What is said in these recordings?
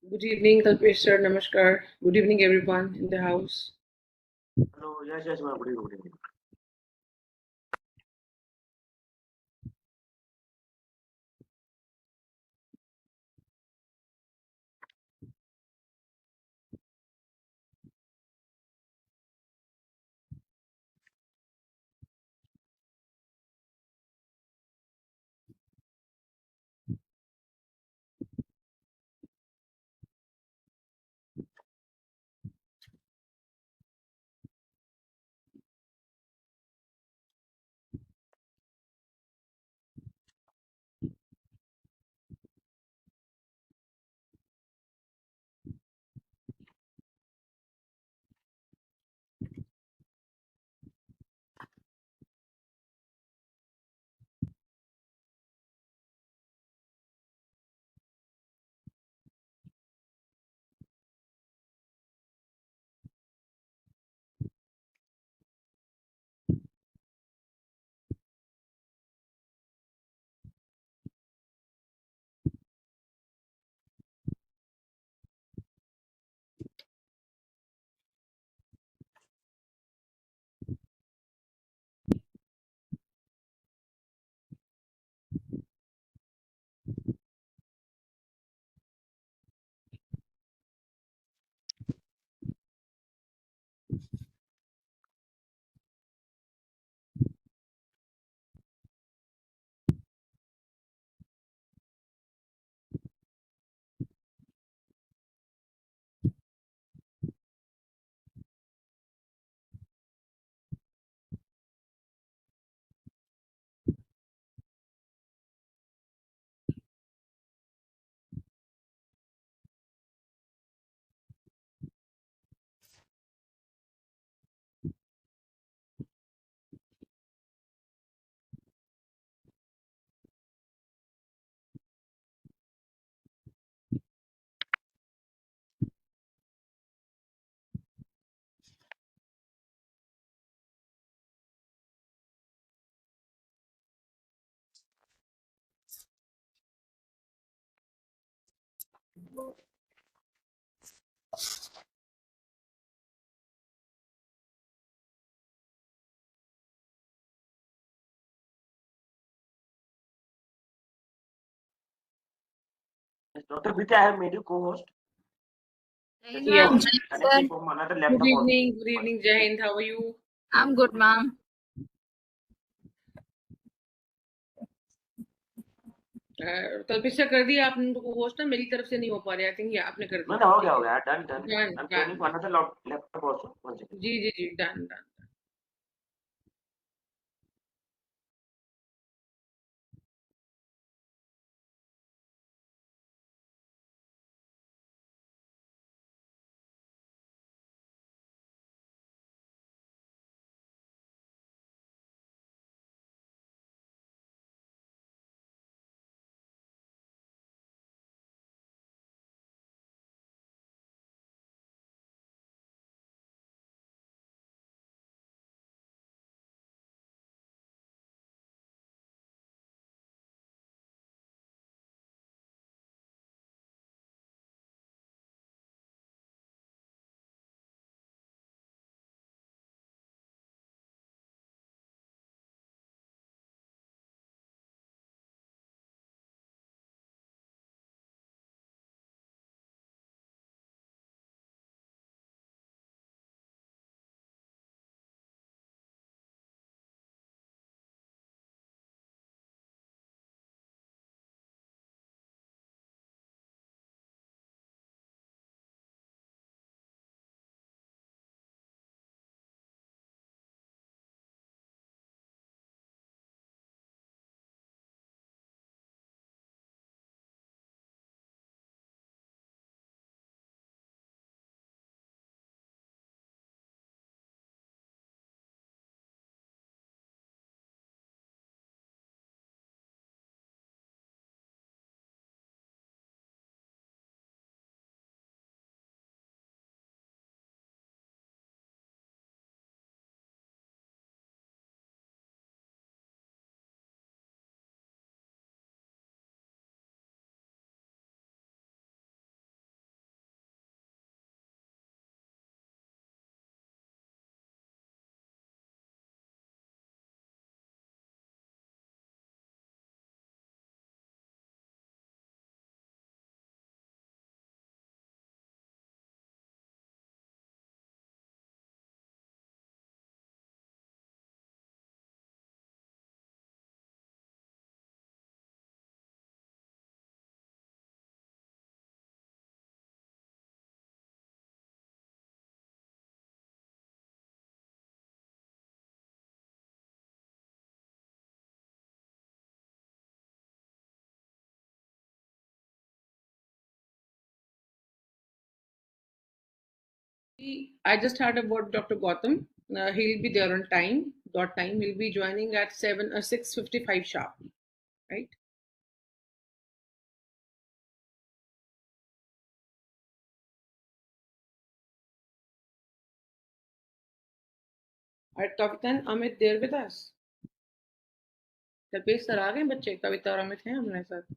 Good evening, Kalpesh sir. Namaskar. Good evening, everyone in the house. Hello, yes, ma'am. Good evening. Yes, Dr. Bita, I have made you co-host. Just Yes. I'm Ma'am. connecting Sir, from another Good laptop also. evening. Good evening, Jai Hind. How are you? I'm good, ma'am. Kalpesh sir कर दिया आपने तो host ना मेरी तरफ से नहीं हो पा रहा। आई थिंक ये आपने कर No, दिया। no, ठीक हो है। गया, done. Done I'm connecting done. from another laptop also. One second. जी जी जी done done. I just had a word with Dr. Gautam. He'll be there on time. Dot time. He'll be joining at 6:55 sharp. Right. Are Kavita and Amit there with us? Kalpesh sir आ गए बच्चे कविता और अमित हैं हमारे साथ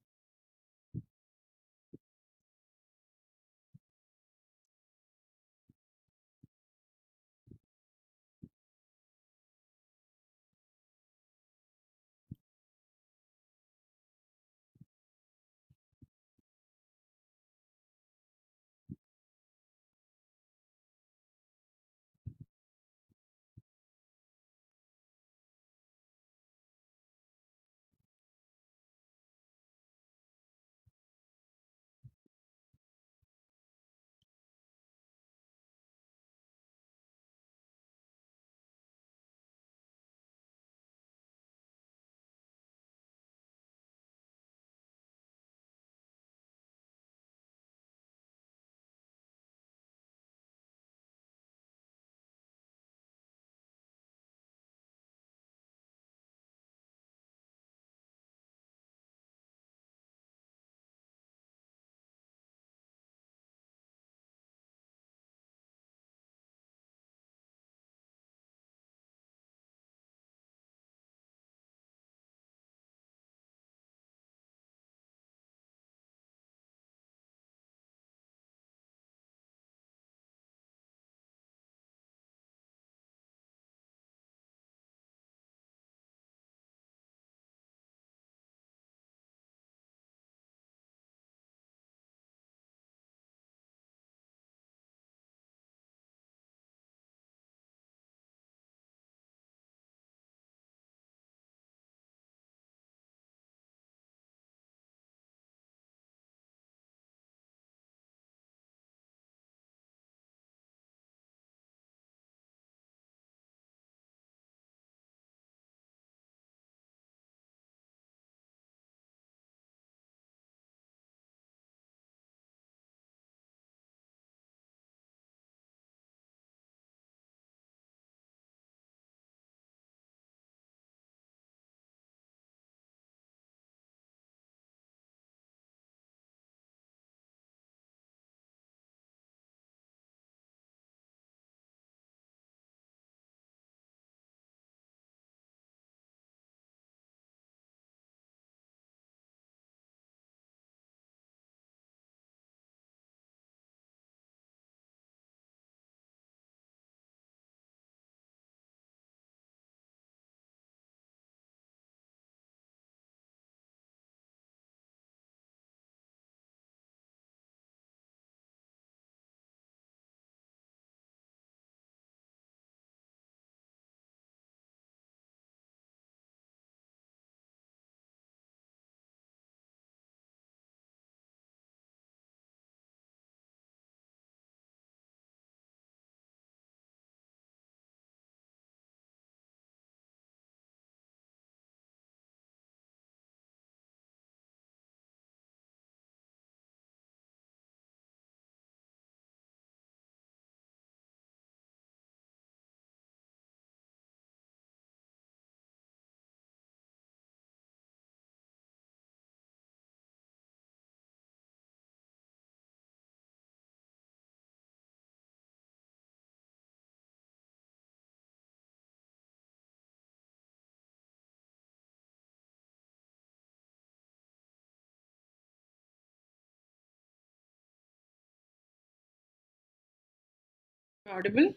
audible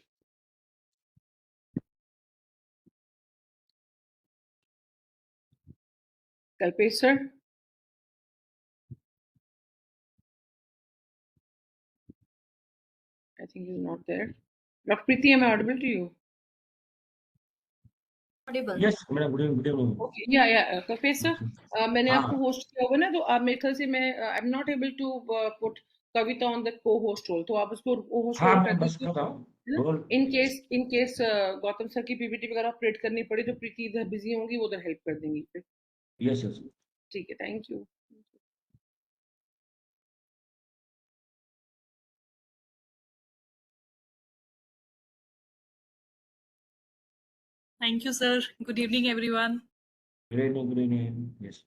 Kalpesh sir I think he's not there Dr. Preeti am I audible to you Audible. Yes, madam. Good evening. okay yeah Kalpesh sir मैंने हाँ आपको होस्ट किया होगा ना तो आप मेरे ख्याल से मैं I am not able to put Kavita on the co host role तो आप उसको होस्ट हाँ रोल मैं कर बस दीजिए कर रहा हूँ बोल इन केस गौतम सर की पीपीटी वगैरह अपडेट करनी पड़े तो प्रीति इधर बिजी होंगी वो उधर हेल्प कर देंगी फिर यस यस ठीक है thank you Thank you, sir. Good evening, everyone. Good evening, good evening. Yes.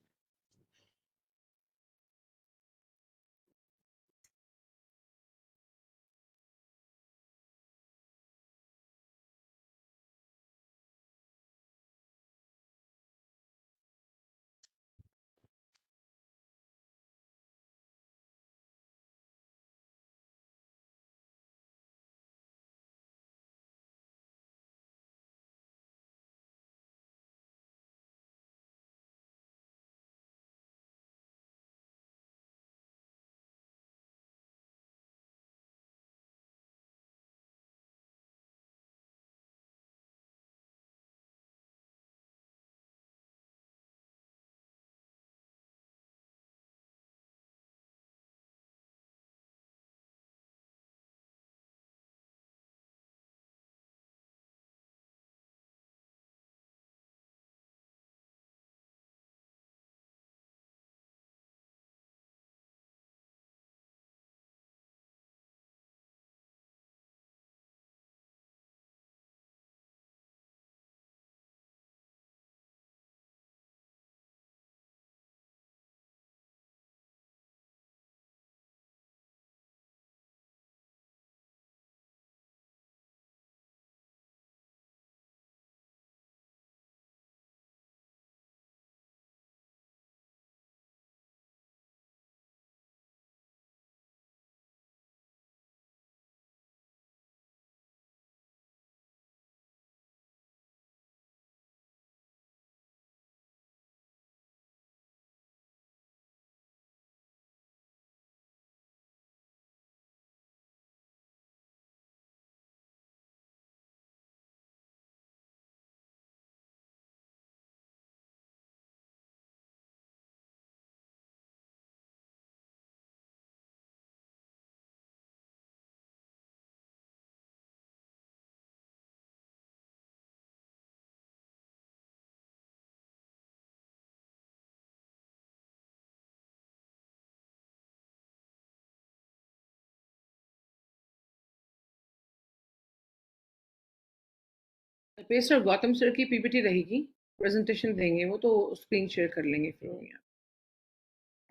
Pasteur Gautam sir की पीपीटी रहेगी, प्रेजेंटेशन देंगे वो, तो स्क्रीन शेयर कर लेंगे फिर वो यहाँ।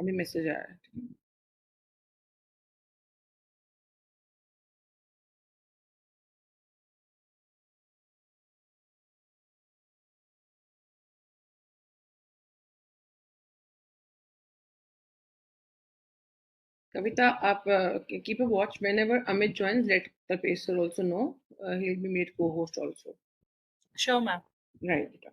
अभी मैसेज आया है। Kavita, आप keep a watch whenever Amit joins. Let the pacer also know. He'll be made co-host also. Sure, ma'am. Right.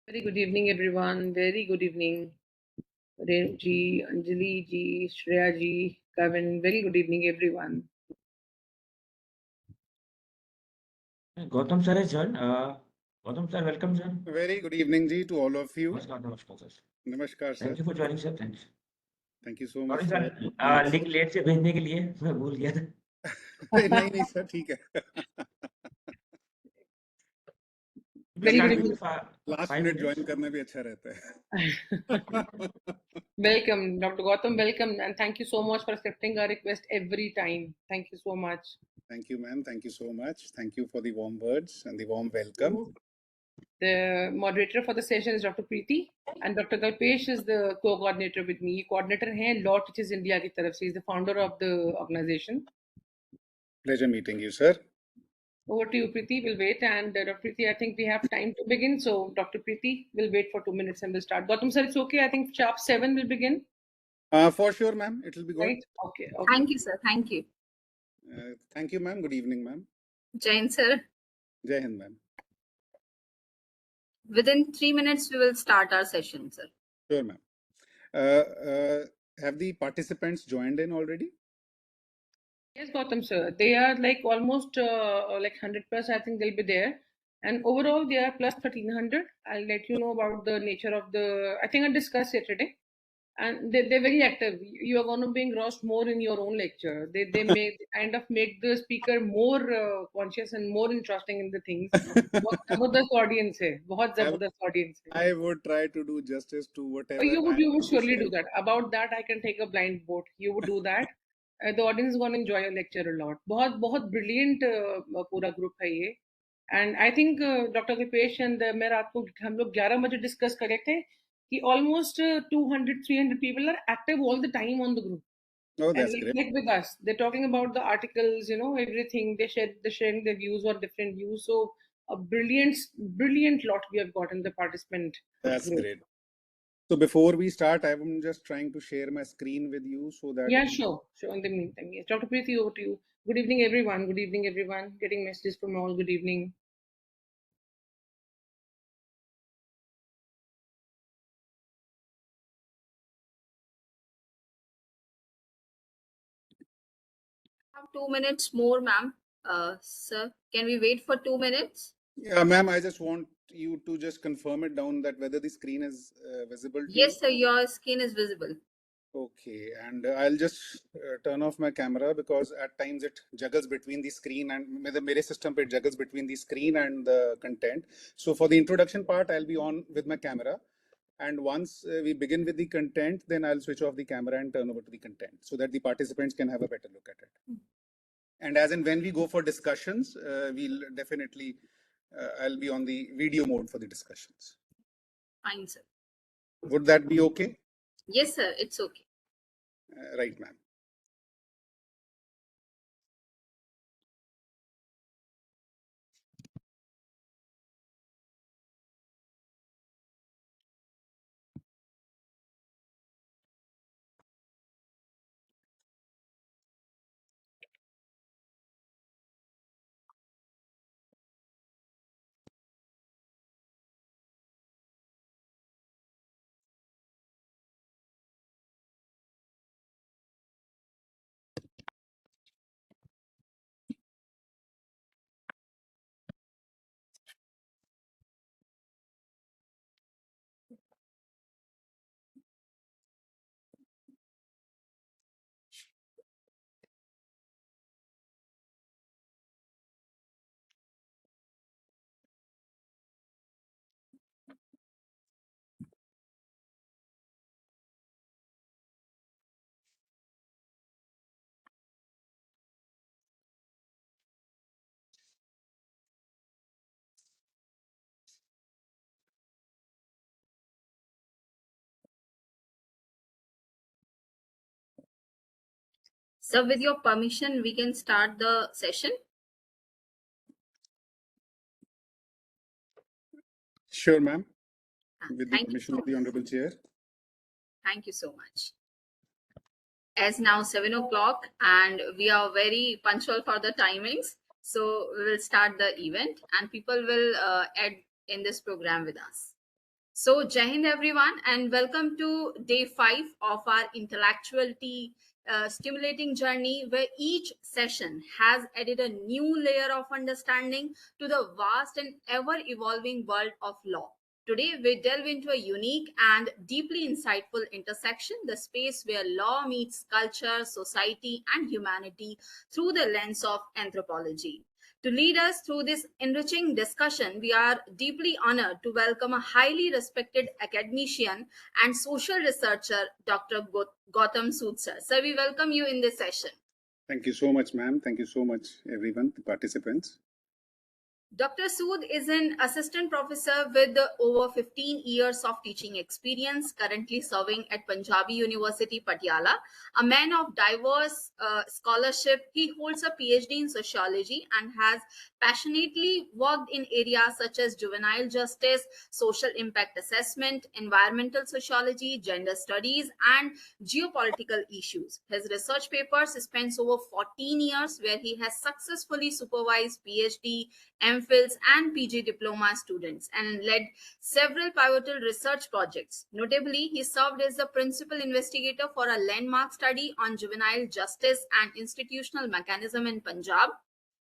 Very good evening, everyone. Very good evening. Renu ji, Anjali ji, Shreya ji, Kevin. Very good evening, everyone. Gautam sir has joined. Gautam sir, welcome sir. Very good evening, Ji, to all of you. Namaskar, namaskar sir. Namaskar, sir. Thank you for joining sir. Thanks. Thank you so much. Sorry for sir link late से भेजने के लिए मैं भूल गया था. नहीं sir ठीक है. Very good evening. Last minute join करना भी अच्छा रहता है. Welcome, Dr. Gautam. Welcome, and thank you so much for accepting our request every time. Thank you so much. Thank you, ma'am. Thank you so much. Thank you for the warm words and the warm welcome. The moderator for the session is Dr. Preeti, and Dr. Kalpesh is the co-coordinator with me. Coordinator है Law Teachers India की तरफ से. He is the founder of the organization. Pleasure meeting you, sir. Over to you, Preeti. We'll wait. And Dr. Preeti, I think we have time to begin. So, Dr. Preeti, we'll wait for 2 minutes and we'll start. Gautam sir, it's okay. I think sharp 7 will begin. For sure, ma'am. It will be good. Right? Okay. Thank you, sir. Thank you. Thank you, ma'am. Good evening, ma'am. Jain, sir. Jai Hind, ma'am. Within 3 minutes, we will start our session, sir. Sure, ma'am. Have the participants joined in already? Yes, Gautam sir. They are like almost like 100 plus. I think they'll be there. And overall, they are plus 1300. I'll let you know about the nature of the. I think I discussed it today. And they're very active. You are going to be engrossed more in your own lecture. They make kind of make the speaker more conscious and more interesting in the things. बहुत जबरदस्त audience है. बहुत जबरदस्त audience है. I would try to do justice to whatever. You would surely do that. About that, I can take a blind vote. You would do that. The audience is going to enjoy your lecture a lot. बहुत brilliant पूरा group है ये. And I think Dr. Kripesh and मैं रात को हम लोग 11 बजे discuss कर रहे थे कि almost 200-300 people are active all the time on the group. Oh, that's and great. like with us, they're talking about the articles, everything. They're sharing their views or different views. So a brilliant lot we have got in the participant. That's group. great. So before we start, I'm just trying to share my screen with you so that. Yeah, sure. In the meantime, yes. Dr. Preeti, over to you. Good evening, everyone. Good evening, everyone. Getting messages from all. Good evening. Have 2 minutes more, ma'am. Sir, can we wait for 2 minutes? Yeah, ma'am, I just want you to just confirm it down that whether the screen is visible to Yes, you. sir, your screen is visible. Okay, and I'll just turn off my camera because at times it juggles between the screen and mere system it juggles between the screen and the content. So for the introduction part, I'll be on with my camera. And once we begin with the content, then I'll switch off the camera and turn over to the content so that the participants can have a better look at it. And as in when we go for discussions, we'll definitely, I'll be on the video mode for the discussions. Fine, sir. Would that be okay? Yes, sir, it's okay. Right, ma'am. Sir, with your permission, we can start the session. Sure, ma'am. With the Thank you permission so of the Honorable Chair. Thank you so much. As now 7 o'clock and we are very punctual for the timings. So we will start the event and people will add in this program with us. So, Jai Hind everyone, and welcome to day 5 of our intellectuality stimulating journey, where each session has added a new layer of understanding to the vast and ever evolving world of law. Today, we delve into a unique and deeply insightful intersection, the space where law meets culture, society, and humanity through the lens of anthropology. To lead us through this enriching discussion, we are deeply honored to welcome a highly respected academician and social researcher, Dr. Gautam Sood sir. Sir, we welcome you in this session. Thank you so much, ma'am. Thank you so much, everyone, the participants. Dr. Sood is an assistant professor with over 15 years of teaching experience, currently serving at Punjabi University, Patiala. A man of diverse scholarship, he holds a PhD in sociology and has passionately worked in areas such as juvenile justice, social impact assessment, environmental sociology, gender studies, and geopolitical issues. His research papers spans over 14 years, where he has successfully supervised PhD, MPhils, and PG diploma students and led several pivotal research projects. Notably, he served as the principal investigator for a landmark study on juvenile justice and institutional mechanism in Punjab,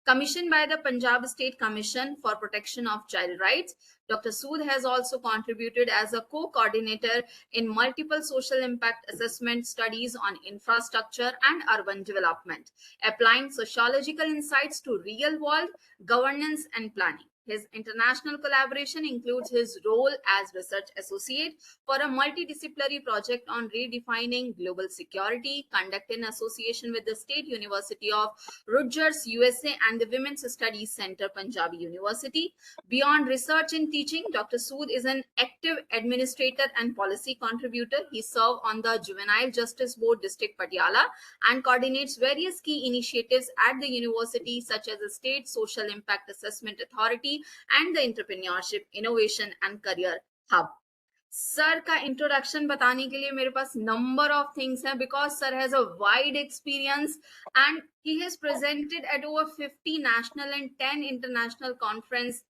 commissioned by the Punjab State Commission for Protection of Child Rights. Dr. Sood has also contributed as a co-coordinator in multiple social impact assessment studies on infrastructure and urban development, applying sociological insights to real-world governance and planning. His international collaboration includes his role as research associate for a multidisciplinary project on redefining global security, conducted in association with the State University of Rutgers, USA, and the Women's Studies Center, Punjabi University. Beyond research and teaching, Dr. Sood is an active administrator and policy contributor. He serves on the Juvenile Justice Board, District Patiala, and coordinates various key initiatives at the university, such as the State Social Impact Assessment Authority and the Entrepreneurship, Innovation and Career Hub. Sir का introduction बताने के लिए मेरे पास number of things हैं, because sir has a wide experience and he has presented at over 50 national and 10 international conference,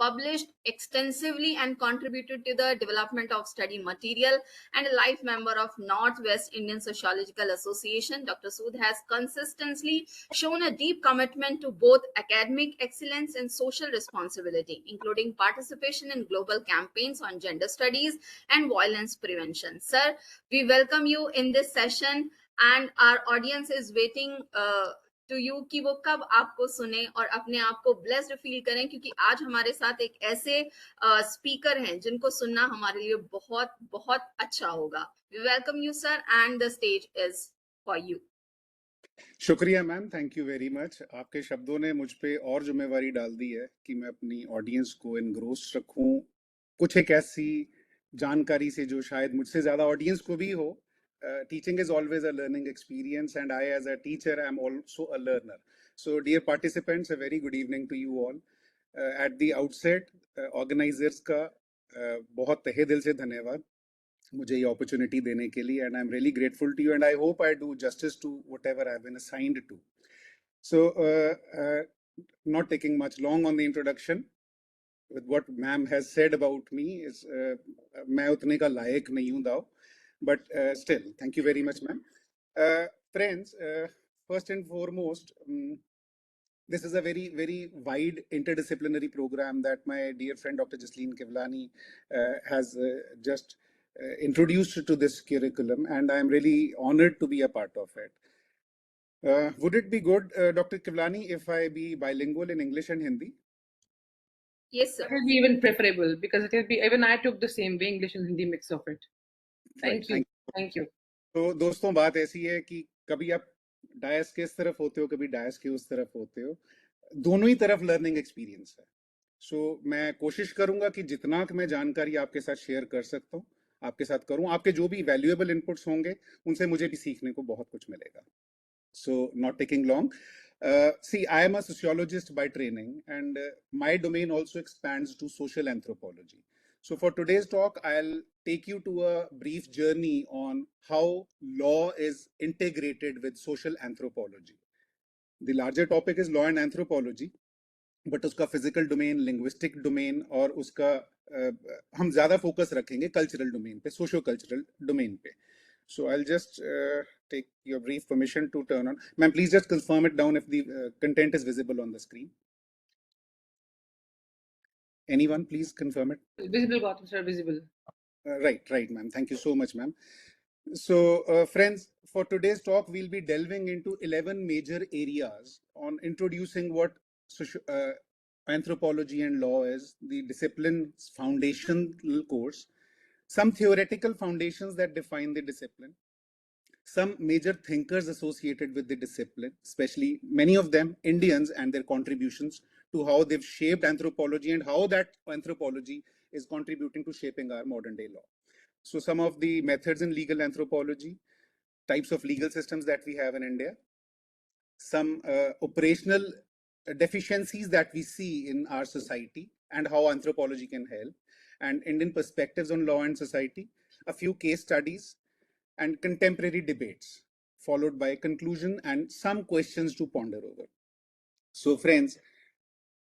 published extensively and contributed to the development of study material, and a life member of Northwest Indian Sociological Association. Dr. Sood has consistently shown a deep commitment to both academic excellence and social responsibility, including participation in global campaigns on gender studies and violence prevention. Sir, we welcome you in this session, and our audience is waiting to you कि वो कब आपको सुने और अपने आप को blessed feel करें, क्योंकि आज हमारे साथ एक ऐसे स्पीकर हैं जिनको सुनना हमारे लिए बहुत बहुत अच्छा होगा. We welcome you sir and the stage is for you. शुक्रिया ma'am, thank you very much. आपके शब्दों ने मुझ पे और जिम्मेवारी डाल दी है कि मैं अपनी ऑडियंस को एनग्रोस रखूं कुछ एक ऐसी जानकारी से जो शायद मुझसे ज्यादा ऑडियंस को भी हो. Teaching is always a learning experience, and I as a teacher am also a learner. So dear participants, a very good evening to you all. At the outset, organizers का बहुत तहे दिल से धन्यवाद मुझे ये opportunity देने के लिए, and I'm really grateful to you, and I hope I do justice to whatever I've been assigned to. So not taking much long on the introduction, with what ma'am has said about me is मैं उतने का लायक नहीं हूँ दाव. But still, thank you very much, ma'am. Friends, first and foremost, this is a very, very wide interdisciplinary program that my dear friend Dr. Jasleen Kivlani has just introduced to this curriculum, and I am really honored to be a part of it. Would it be good, Dr. Kivlani, if I be bilingual in English and Hindi? Yes, sir. It will be even preferable, because it will be, even I took the same way, English and Hindi mix of it. Thank you. Thank you. तो दोस्तों, बात ऐसी है कि कभी आप DISE के इस तरफ होते हो, कभी डायस के उस तरफ होते हो, दोनों ही तरफ लर्निंग एक्सपीरियंस है. सो मैं कोशिश करूंगा कि जितना मैं जानकारी आपके साथ शेयर कर सकता हूँ आपके साथ करूं. आपके जो भी वैल्यूएबल इनपुट्स होंगे उनसे मुझे भी सीखने को बहुत कुछ मिलेगा. So not taking long. See, I am a sociologist by training, and my domain also expands to social anthropology. So for today's talk, I'll take you to a brief journey on how law is integrated with social anthropology. The larger topic is law and anthropology. But उसका physical domain, linguistic domain और उसका हम ज्यादा focus रखेंगे cultural domain पे, socio cultural domain पे. So I'll just take your brief permission to turn on. Ma'am, please just confirm it down if the content is visible on the screen. Anyone, please confirm it. Visible, Gautam sir, visible. Right, ma'am. Thank you so much, ma'am. So, friends, for today's talk, we'll be delving into 11 major areas on introducing what anthropology and law is, the discipline's foundational course, some theoretical foundations that define the discipline, some major thinkers associated with the discipline, especially many of them Indians, and their contributions to how they've shaped anthropology and how that anthropology is contributing to shaping our modern day law. So some of the methods in legal anthropology, types of legal systems that we have in India, some operational deficiencies that we see in our society and how anthropology can help, and Indian perspectives on law and society, a few case studies, and contemporary debates, followed by a conclusion and some questions to ponder over. So friends,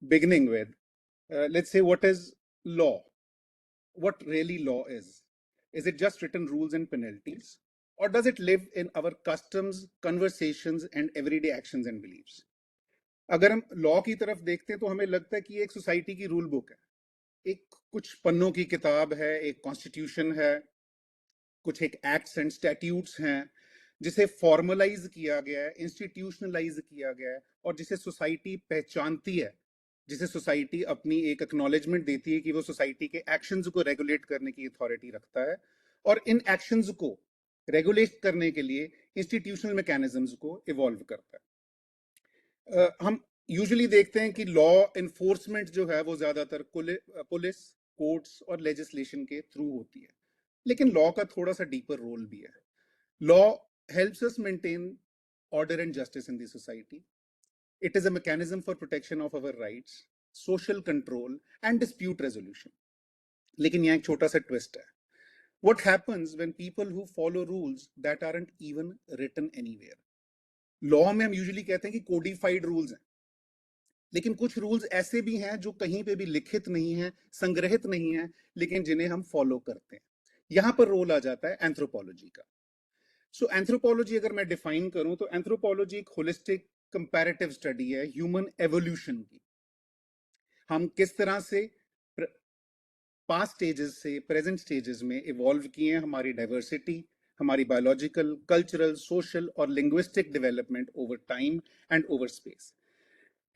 beginning with, let's say, what is law? What really law is? Is it just written rules and penalties? Or does it live in our customs, conversations, and everyday actions and beliefs? अगर हम law की तरफ देखते हैं तो हमें लगता है कि ये एक सोसाइटी की रूल बुक है, एक कुछ पन्नों की किताब है, एक कॉन्स्टिट्यूशन है, कुछ एक एक्ट्स एंड स्टैट्यूट्स हैं जिसे फॉर्मलाइज किया गया है, इंस्टीट्यूशनलाइज किया गया है, और जिसे सोसाइटी पहचानती है, जिसे सोसाइटी अपनी एक एक्नॉलेजमेंट देती है कि वो सोसाइटी के एक्शंस को रेगुलेट करने की अथॉरिटी रखता है, और इन एक्शंस को रेगुलेट करने के लिए इंस्टीट्यूशनल मैकेनिज्म्स को इवॉल्व करता है. हम यूजुअली देखते हैं कि लॉ इन्फोर्समेंट जो है वो ज्यादातर पुलिस, कोर्ट्स और लेजिस्लेशन के थ्रू होती है, लेकिन लॉ का थोड़ा सा डीपर रोल भी है. Law helps us maintain order and justice in the society. It is a mechanism for protection of our rights, social control, and dispute resolution. लेकिन यहाँ एक छोटा सा twist है. What happens when people who follow rules that aren't even written anywhere? Law में हम usually कहते हैं कि कोडिफाइड रूल्स हैं, लेकिन कुछ रूल्स ऐसे भी हैं जो कहीं पे भी लिखित नहीं है, संग्रहित नहीं है, लेकिन जिन्हें हम फॉलो करते हैं. यहां पर रोल आ जाता है एंथ्रोपोलॉजी का. सो एंथ्रोपोलॉजी अगर मैं डिफाइन करूं तो एंथ्रोपोलॉजी एक होलिस्टिक कंपैरेटिव स्टडी है ह्यूमन एवोल्यूशन की. हम किस तरह से पास्ट स्टेजेस से प्रेजेंट स्टेजेस में इवॉल्व किए हैं, हमारी डाइवर्सिटी, हमारी बायोलॉजिकल, कल्चरल, सोशल और linguistic development over time and over space.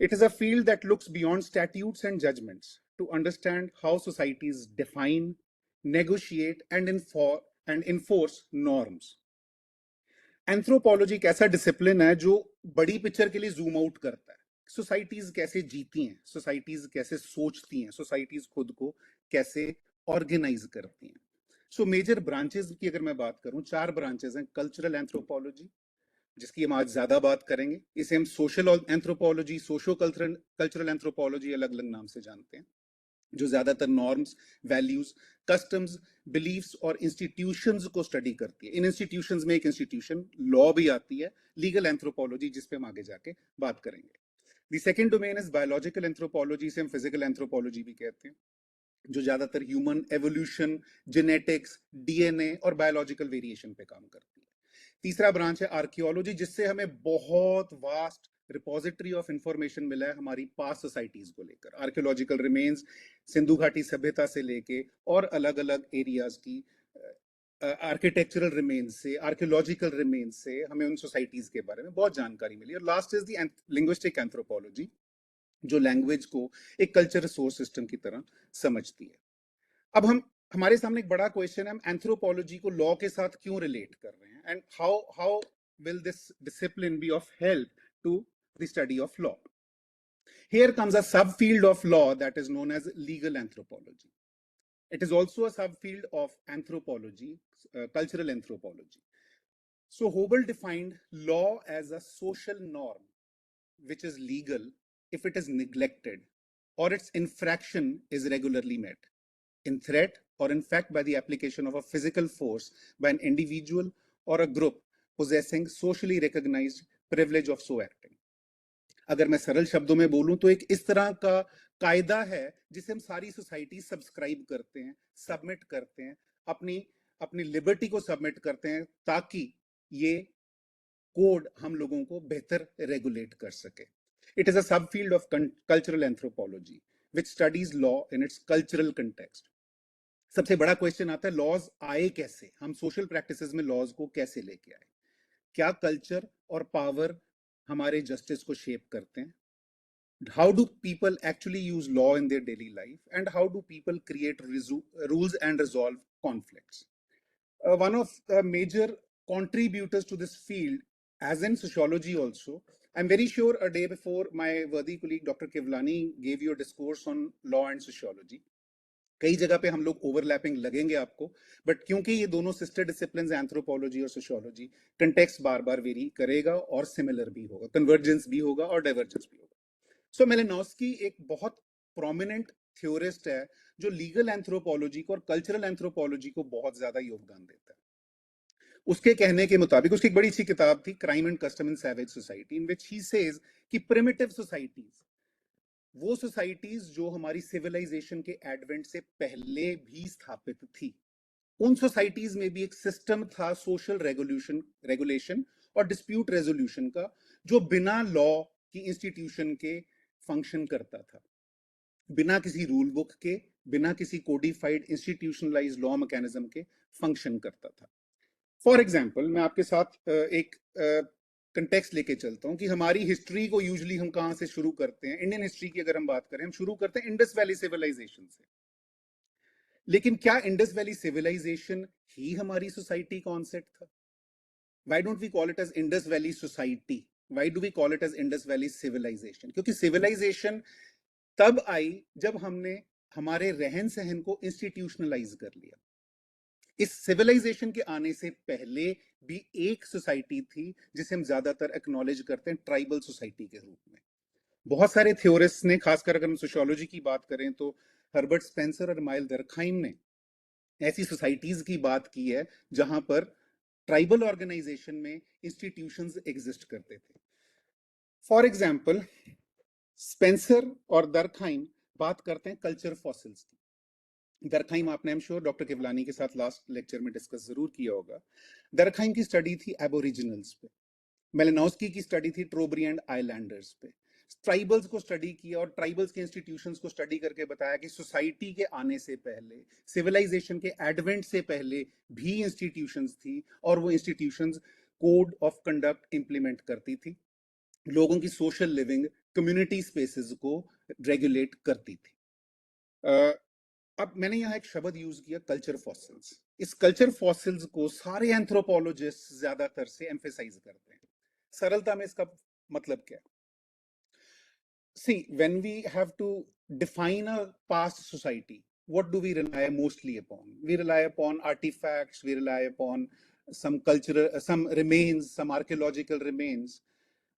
It is a field that looks beyond statutes and judgments to understand how societies define, negotiate, and enforce norms. Anthropology एक ऐसा discipline है जो बड़ी picture के लिए zoom out करता है. Societies कैसे जीती हैं, सोसाइटीज कैसे सोचती हैं, सोसाइटीज खुद को कैसे ऑर्गेनाइज करती हैं. सो मेजर ब्रांचेस की अगर मैं बात करूं, 4 ब्रांचेस हैं. कल्चरल एंथ्रोपोलॉजी, जिसकी हम आज ज्यादा बात करेंगे. इसे हम social anthropology, socio cultural anthropology अलग अलग नाम से जानते हैं, जो ज्यादातर नॉर्म्स, वैल्यूज, कस्टम्स, बिलीफ्स और इंस्टीट्यूशंस को स्टडी करती है. इन इंस्टीट्यूशंस में एक इंस्टीट्यूशन लॉ भी आती है, लीगल एंथ्रोपोलॉजी, जिस पे हम आगे जाके बात करेंगे. The second domain is biological anthropology, से हम फिजिकल एंथ्रोपोलॉजी भी कहते हैं, जो ज्यादातर ह्यूमन एवोल्यूशन, जेनेटिक्स, डीएनए और बायोलॉजिकल वेरिएशन पे काम करती है. तीसरा ब्रांच है आर्कियोलॉजी, जिससे हमें बहुत वास्ट रिपोजिटरी ऑफ इंफॉर्मेशन मिला है हमारी पास्ट सोसाइटीज को लेकर. आर्कियोलॉजिकल रिमेन्स सिंधु घाटी सभ्यता से लेके और अलग अलग एरियाज की आर्किटेक्चरल रिमेन्स से, आर्कियोलॉजिकल रिमेन्स से हमें उन सोसाइटीज के बारे में बहुत जानकारी मिली. और last is the linguistic anthropology, जो लैंग्वेज को एक कल्चर रिसोर्स सिस्टम की तरह समझती है. अब हमारे सामने एक बड़ा क्वेश्चन है, हम एंथ्रोपोलॉजी को लॉ के साथ क्यों रिलेट कर रहे हैं, and how will this discipline be of help to the study of law. Here comes a subfield of law that is known as legal anthropology. It is also a subfield of anthropology, cultural anthropology. So Hobel defined law as a social norm which is legal if it is neglected or its infraction is regularly met, in threat or in fact by the application of a physical force by an individual or a group possessing socially recognized privilege of so acting. अगर मैं सरल शब्दों में बोलूं तो एक इस तरह का कायदा है जिसे हम सारी सोसाइटी सब्सक्राइब करते हैं, सबमिट करते हैं, अपनी अपनी लिबर्टी को सबमिट करते हैं ताकि ये कोड हम लोगों को बेहतर रेगुलेट कर सके. इट इज अ सब field of cultural anthropology which studies law in its cultural context. सबसे बड़ा क्वेश्चन आता है लॉज आए कैसे, हम सोशल प्रैक्टिसेस में लॉज को कैसे लेके आए, क्या कल्चर और पावर हमारे जस्टिस को शेप करते हैं, how do people actually use law in their daily life, and how do people create rules and resolve conflicts. One of the major contributors to this field, as in sociology also, I'm very sure a day before my worthy colleague Dr. Kivlani gave you a discourse on law and sociology. कई जगह पे हम लोग overlapping लगेंगे आपको, but क्योंकि ये दोनों सिस्टर डिसिप्लिन्स एंथ्रोपोलॉजी और सोशियोलॉजी, कंटेक्स्ट बार बार वेरी करेगा और सिमिलर भी होगा, कन्वर्जेंस भी होगा और डाइवर्जेंस भी होगा. सो मेलिनोव्स्की एक बहुत प्रोमिनेंट थ्योरिस्ट है जो लीगल एंथ्रोपोलॉजी को और कल्चरल एंथ्रोपोलॉजी को बहुत ज्यादा योगदान देता है. उसके कहने के मुताबिक, उसकी एक बड़ी सी किताब थी crime and custom in savage society, in which he says कि प्रिमिटिव सोसाइटीज, वो सोसाइटीज जो हमारी सिविलाइजेशन के एडवेंट से पहले भी स्थापित थी, उन सोसाइटीज में भी एक सिस्टम था सोशल रेगुलेशन और डिस्प्यूट रेजोल्यूशन का, जो बिना लॉ की इंस्टीट्यूशन के फंक्शन करता था, बिना किसी रूल बुक के, बिना किसी कोडिफाइड इंस्टीट्यूशनलाइज्ड लॉ मैकेनिज्म के फंक्शन करता था. फॉर एग्जाम्पल, मैं आपके साथ एक कंटेक्स्ट लेके चलता हूं कि हमारी हिस्ट्री को यूजुअली हम कहां से शुरू करते हैं. इंडियन हिस्ट्री की अगर हम बात करें, हम शुरू करते हैं इंडस वैली सिविलाइजेशन से. लेकिन क्या इंडस वैली सिविलाइजेशन ही हमारी सोसाइटी कॉन्सेप्ट था? Why don't we call it as Indus valley society? Why do we call it as Indus valley civilization? क्योंकि सिविलाइजेशन तब आई जब हमने हमारे रहन सहन को इंस्टीट्यूशनलाइज कर लिया. इस सिविलाइजेशन के आने से पहले भी एक सोसाइटी थी जिसे हम ज्यादातर एक्नॉलेज करते हैं ट्राइबल सोसाइटी के रूप में. बहुत सारे थ्योरिस्ट्स ने, खासकर अगर हम सोशियोलॉजी की बात करें तो हर्बर्ट स्पेंसर और माइल दरखाइम ने ऐसी सोसाइटीज की बात की है जहां पर ट्राइबल ऑर्गेनाइजेशन में इंस्टीट्यूशंस एग्जिस्ट करते थे. फॉर एग्जाम्पल, स्पेंसर और दरखाइम बात करते हैं कल्चर फॉसिल्स की. दरखाइम आपने, आई एम श्योर, डॉक्टर किवलानी के साथ लास्ट लेक्चर में डिस्कस जरूर किया होगा. दरखाइम की स्टडी थी एबोरिजिनल्स पे, मेलिनोव्स्की की स्टडी थी ट्रोब्रिएंड आइलैंडर्स पे. ट्राइबल्स को स्टडी किया और ट्राइबल्स के इंस्टीट्यूशंस को स्टडी करके बताया कि सोसाइटी के आने से पहले, सिविलाइजेशन के एडवेंट से पहले भी इंस्टीट्यूशंस थी और वो institutions code of conduct implement करती थी, लोगों की सोशल लिविंग, कम्युनिटी स्पेसेस को रेगुलेट करती थी. अब मैंने यहाँ एक शब्द यूज किया, कल्चर फॉसिल्स. इस कल्चर फॉसिल्स को सारे एंथ्रोपोलॉजिस्ट ज्यादातर से एम्फेसाइज करते हैं. सरलता में इसका मतलब क्या है? See, when we have to define a past society, what do we rely mostly upon? We rely upon artifacts, we rely upon some cultural, some remains, some archaeological remains.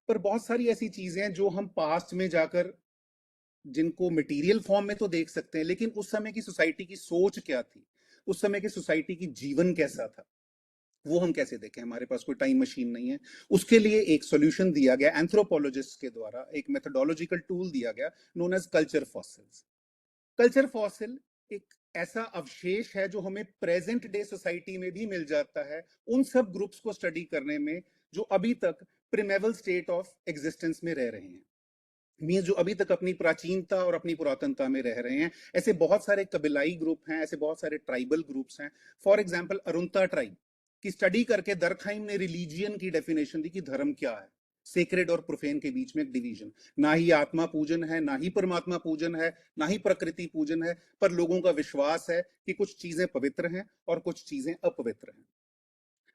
पर बहुत सारी ऐसी चीजें हैं जो हम पास्ट में जाकर जिनको मटेरियल फॉर्म में तो देख सकते हैं, लेकिन उस समय की सोसाइटी की सोच क्या थी, उस समय की सोसाइटी की जीवन कैसा था, वो हम कैसे देखें? हमारे पास कोई टाइम मशीन नहीं है. उसके लिए एक सॉल्यूशन दिया गया एंथ्रोपोलॉजिस्ट के द्वारा, एक मेथोडोलॉजिकल टूल दिया गया known as culture fossils. Culture fossil एक ऐसा अवशेष है जो हमें प्रेजेंट डे सोसाइटी में भी मिल जाता है उन सब ग्रुप्स को स्टडी करने में जो अभी तक प्रिमेवल स्टेट ऑफ एग्जिस्टेंस में रह रहे हैं, मींस जो अभी तक अपनी प्राचीनता और अपनी पुरातनता में रह रहे हैं. ऐसे बहुत सारे कबीलाई ग्रुप हैं, ऐसे बहुत सारे ट्राइबल ग्रुप्स हैं. फॉर एग्जांपल, अरुंता ट्राइब की स्टडी करके दरखाइम ने रिलीजियन की डेफिनेशन दी कि धर्म क्या है, सेक्रेड और प्रोफेन के बीच में एक डिवीजन. ना ही आत्मा पूजन है, ना ही परमात्मा पूजन है, ना ही प्रकृति पूजन है, पर लोगों का विश्वास है कि कुछ चीजें पवित्र हैं और कुछ चीजें अपवित्र हैं.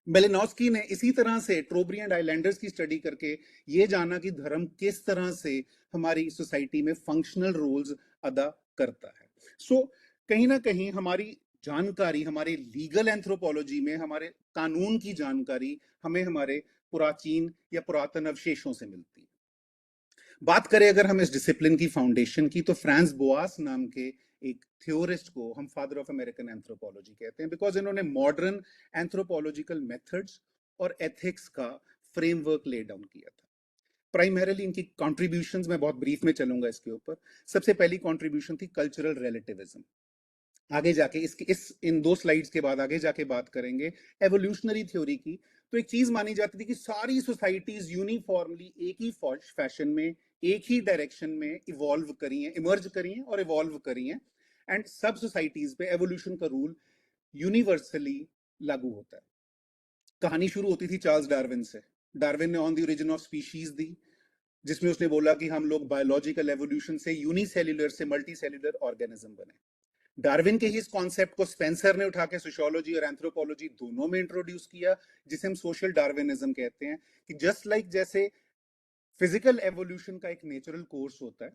मेलिनोव्स्की ने इसी तरह से ट्रोब्रिएंड आइलैंडर्स की स्टडी करके ये जाना कि धर्म किस तरह से हमारी सोसाइटी में फंक्शनल रोल्स अदा करता है. सो कहीं ना कहीं हमारी जानकारी, हमारे लीगल एंथ्रोपोलॉजी में हमारे कानून की जानकारी हमें हमारे पुराचीन या पुरातन अवशेषों से मिलती है. बात करें अगर हम इस डिसिप्लिन की फाउंडेशन की, तो फ्रांस बोआस नाम के एक थ्योरिस्ट को हम फादर ऑफ अमेरिकन एंथ्रोपोलॉजी कहते हैं, बिकॉज इन्होंने मॉडर्न एंथ्रोपोलॉजिकल मेथड्स और एथिक्स का फ्रेमवर्क ले डाउन किया था. प्राइमरीली इनकी कॉन्ट्रीब्यूशंस, मैं बहुत ब्रीफ में चलूंगा इसके ऊपर। सबसे पहली कॉन्ट्रीब्यूशन थी कल्चरल रिलेटिविज्म। आगे जाके इन 2 स्लाइड्स के बाद आगे जाके बात करेंगे एवोल्यूशनरी थ्योरी की। तो एक चीज मानी जाती थी कि सारी सोसाइटीज यूनिफॉर्मली एक ही फैशन में, एक ही डायरेक्शन में इवॉल्व करी हैं, इमर्ज करी हैं और इवॉल्व करी हैं, एंड सब सोसाइटीज पे एवोल्यूशन का रूल यूनिवर्सली लागू होता है। कहानी शुरू होती थी चार्ल्स डार्विन से। डार्विन ने on the origin of species दी, जिसमें उसने बोला कि हम लोग बायोलॉजिकल एवोल्यूशन से यूनिसेल्युलर से मल्टीसेल्युलर ऑर्गेनिज्म बने। डार्विन के ही इस कॉन्सेप्ट को स्पेंसर ने उठा के सोशियोलॉजी और एंथ्रोपोलॉजी दोनों में इंट्रोड्यूस किया, जिसे हम सोशल डार्विनिज्म कहते हैं, कि जस्ट लाइक जैसे फिजिकल एवोल्यूशन का एक नेचुरल कोर्स होता है,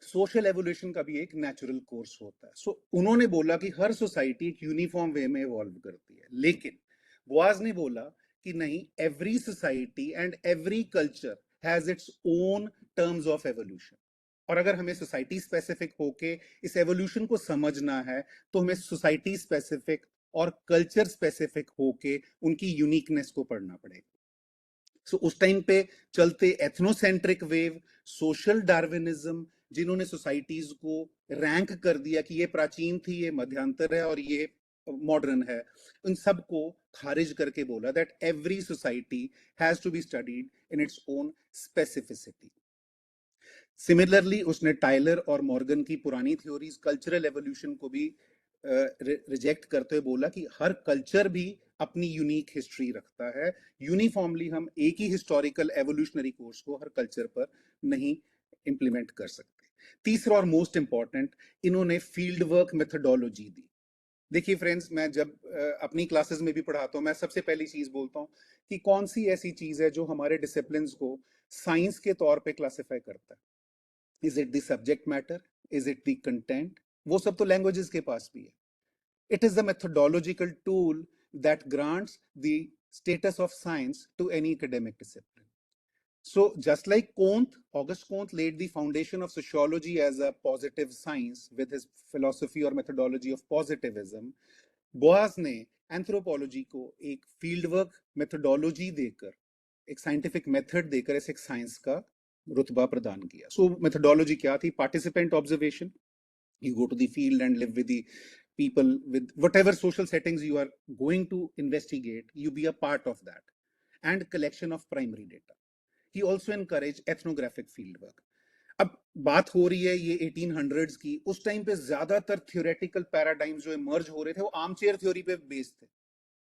सोशल एवोल्यूशन का भी एक नेचुरल कोर्स होता है। सो उन्होंने बोला कि हर सोसाइटी एक यूनिफॉर्म वे में इवॉल्व करती है, लेकिन बोआज ने बोला कि नहीं, every society and every culture has its own terms of evolution. और अगर हमें सोसाइटी स्पेसिफिक होके इस एवोल्यूशन को समझना है, तो हमें सोसाइटी स्पेसिफिक और कल्चर स्पेसिफिक होके उनकी यूनिकनेस को पढ़ना पड़ेगा। सो उस टाइम पे चलते एथनोसेंट्रिक वेव, सोशल डार्विनिज्म, जिन्होंने सोसाइटीज को रैंक कर दिया कि ये प्राचीन थी, ये मध्यांतर है और ये मॉडर्न है, उन सब को खारिज करके बोला that every society has to be studied in its own specificity. Similarly उसने टाइलर और मॉर्गन की पुरानी थ्योरीज कल्चरल एवोल्यूशन को भी रिजेक्ट करते हुए बोला कि हर कल्चर भी अपनी यूनिक हिस्ट्री रखता है, यूनिफॉर्मली हम एक ही हिस्टोरिकल एवोल्यूशनरी कोर्स को हर कल्चर पर नहीं इंप्लीमेंट कर सकते। तीसरा और मोस्ट इंपॉर्टेंट, इन्होंने फील्ड वर्क मेथडोलॉजी दी। देखिए फ्रेंड्स, मैं जब अपनी क्लासेस में भी पढ़ाता हूँ, मैं सबसे पहली चीज बोलता हूँ कि कौन सी ऐसी चीज है जो हमारे डिसिप्लिन्स को साइंस के तौर पे क्लासिफाई करता है। Is it the subject matter, is it the content? वो सब तो लैंग्वेजेस के पास भी है। It is the methodological tool that grants the status of science to any academic discipline. So just like Comte, Auguste Comte laid the foundation of sociology as a positive science with his philosophy or methodology of positivism, Boaz ने anthropology को एक field work methodology देकर, एक scientific method देकर इसे एक science का रुतबा प्रदान किया। सो मेथोडोलॉजी क्या थी? Participant observation, you go to the field and live with the people, with whatever social settings you are going to investigate, you be a part of that, and collection of primary data. He also encouraged ethnographic fieldwork. अब बात हो रही है ये 1800s की, उस time पे ज्यादातर थ्योरेटिकल पैराडाइम्स जो इमर्ज हो रहे थे वो आर्मचेयर थ्योरी पे बेस्ड थे,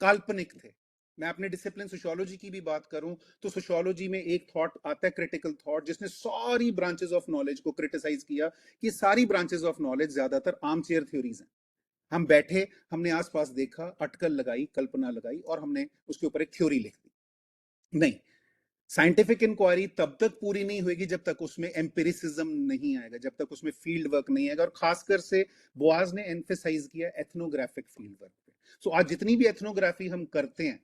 काल्पनिक थे। मैं अपने डिसिप्लिन सोशियोलॉजी की भी बात करूं तो सोशियोलॉजी में एक थॉट आता है, क्रिटिकल थॉट, जिसने सारी ब्रांचेस ऑफ नॉलेज को क्रिटिसाइज किया कि सारी ब्रांचेस ऑफ नॉलेज ज्यादातर आर्मचेयर थ्योरीज हैं। हम बैठे, हमने आसपास देखा, अटकल लगाई, कल्पना लगाई और हमने उसके ऊपर एक थ्योरी लिख दी। नहीं, साइंटिफिक इंक्वायरी तब तक पूरी नहीं होगी जब तक उसमें एम्पिरिसिज्म नहीं आएगा, जब तक उसमें फील्ड वर्क नहीं आएगा। और खासकर से बोआज ने एम्फेसाइज किया एथनोग्राफिक फील्ड वर्क पे। सो आज जितनी भी एथनोग्राफी हम करते हैं,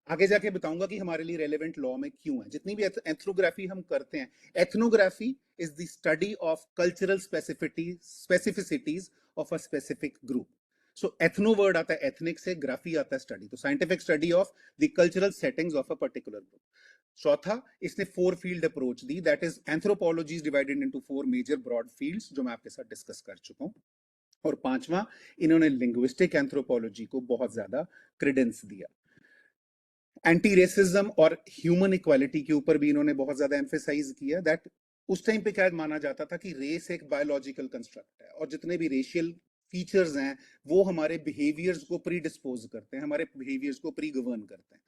आगे जाके बताऊंगा कि हमारे लिए रेलेवेंट लॉ में क्यों है, जितनी भी एथनोग्राफी हम करते हैं, ethnography is the study of cultural specificities of a specific group. So ethno word आता है एथनिक से, ग्राफी आता है स्टडी, तो scientific study of the cultural settings of a particular group. चौथा, इसने 4 फील्ड अप्रोच दी, that is anthropology is divided into 4 major broad fields, जो मैं आपके साथ डिस्कस कर चुका हूं। और पांचवा, इन्होंने लिंग्विस्टिक एंथ्रोपोलॉजी को बहुत ज्यादा क्रेडेंस दिया। एंटी रेसिज्म और ह्यूमन इक्वालिटी के ऊपर भी इन्होंने बहुत ज्यादा एम्फेसाइज किया, दैट उस टाइम पे क्या माना जाता था कि रेस एक बायोलॉजिकल कंस्ट्रक्ट है और जितने भी रेशियल फीचर्स हैं वो हमारे बिहेवियर्स को प्री डिस्पोज करते हैं, हमारे बिहेवियर्स को प्री गवर्न करते हैं।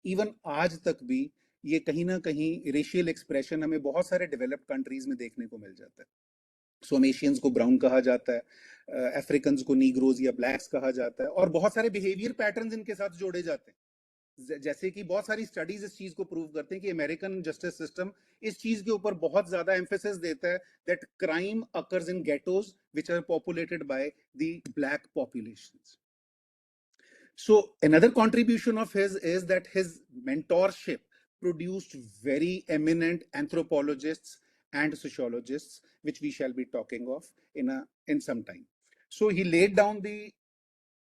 इवन आज तक भी ये कहीं ना कहीं रेशियल एक्सप्रेशन हमें बहुत सारे डेवलप्ड कंट्रीज में देखने को मिल जाता है। सो एशियंस को ब्राउन कहा जाता है, अफ्रीकन्स को नीग्रोज या ब्लैक्स कहा जाता है, और बहुत सारे बिहेवियर पैटर्न्स इनके साथ जोड़े जाते हैं। जैसे कि बहुत सारी स्टडीज इस चीज को प्रूव करते हैं कि अमेरिकन जस्टिस सिस्टम इस चीज के ऊपर बहुत ज्यादा एम्फेसिस देता है that crime occurs in ghettos which are populated by the black populations. So another contribution of his is that his mentorship produced very eminent anthropologists and sociologists, which we shall be talking of in some time. So he laid down the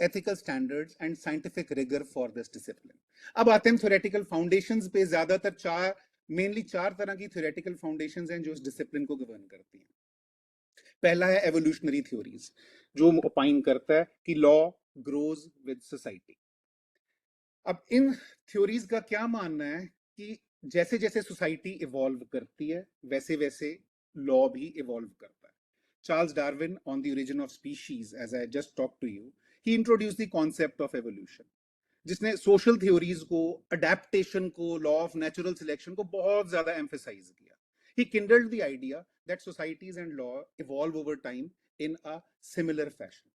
ethical standards and scientific rigor for this discipline. अब आते हैं theoretical foundations पे। ज्यादातर 4 mainly 4 तरह की theoretical foundations हैं जो इस डिसिप्लिन को गवर्न करती हैं। पहला है एवोल्यूशनरी थ्योरीज, जो ओपाइन करता है कि लॉ ग्रोज विद सोसाइटी। अब इन थ्योरीज का क्या मानना है कि जैसे जैसे सोसाइटी इवॉल्व करती है वैसे वैसे लॉ भी इवॉल्व करता है। Charles Darwin on the origin of species, as I just talk to you, he introduce the concept of evolution, जिसने सोशल थ्योरीज को, अडेप्टेशन को, लॉ ऑफ नेचुरल सिलेक्शन को बहुत ज्यादा एम्फेसाइज किया। He kindled the idea that societies and law evolve over time in a similar fashion.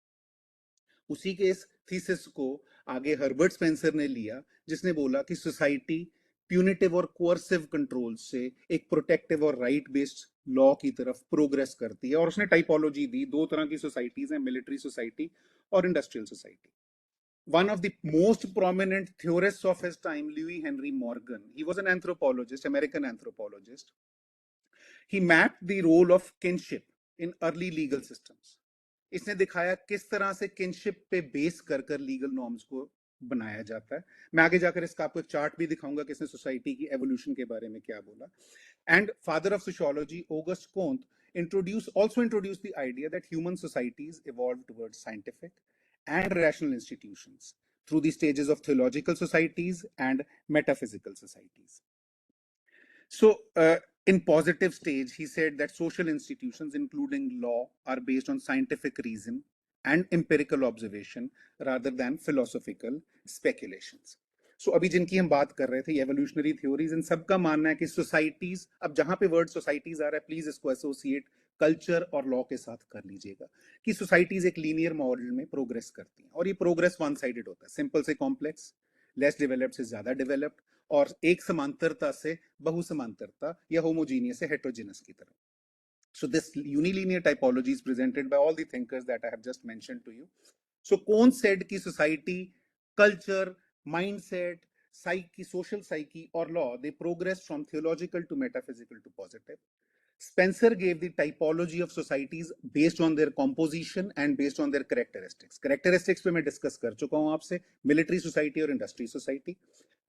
उसी के इस थीसिस को आगे हर्बर्ट स्पेंसर ने लिया, जिसने बोला कि सोसाइटी प्यूनिटिव और कोअर्सिव कंट्रोल से एक प्रोटेक्टिव और राइट बेस्ड लॉ की तरफ प्रोग्रेस करती है। और उसने टाइपोलॉजी दी, 2 तरह की सोसाइटीज हैं, मिलिट्री सोसाइटी और industrial society. One of the most prominent theorists of his time, Louis Henry Morgan, he was an anthropologist, American anthropologist. He mapped the role of kinship in early legal systems. इसने दिखाया किस तरह से kinship पे base कर कर legal norms को बनाया जाता है। मैं आगे जाकर इसका आपको चार्ट भी दिखाऊंगा कि इसने सोसाइटी की एवोल्यूशन के बारे में क्या बोला। And father of sociology Auguste Comte also introduced the idea that human societies evolved towards scientific and rational institutions through the stages of theological societies and metaphysical societies. So, in positive stage, he said that social institutions, including law, are based on scientific reason and empirical observation rather than philosophical speculations. So, अभी जिनकी हम बात कर रहे थे, evolutionary theories, इन सब का मानना है कि societies, अब जहां पे word societies आ रहा है, प्लीज इसको associate कल्चर और लॉ के साथ कर लीजिएगा कि सोसाइटीज एक लीनियर मॉडल में प्रोग्रेस करती हैं, और ये प्रोग्रेस वन साइडेड होता है, सिंपल से कॉम्प्लेक्स, लेस डेवलप्ड से ज्यादा डेवलप्ड, और एक समांतरता से बहुसमांतरता या होमोजीनियस से हेट्रोजेनस की तरफ. So this unilinear typology is presented by all the thinkers that I have just mentioned to you. So Kohn said कि society, culture, mindset, psyche, social psyche or law, they progress from theological to metaphysical to positive. Spencer gave the typology of societies based on their composition and based on their characteristics. Characteristics पे मैं discuss कर चुका हूँ आपसे, military society और industry society.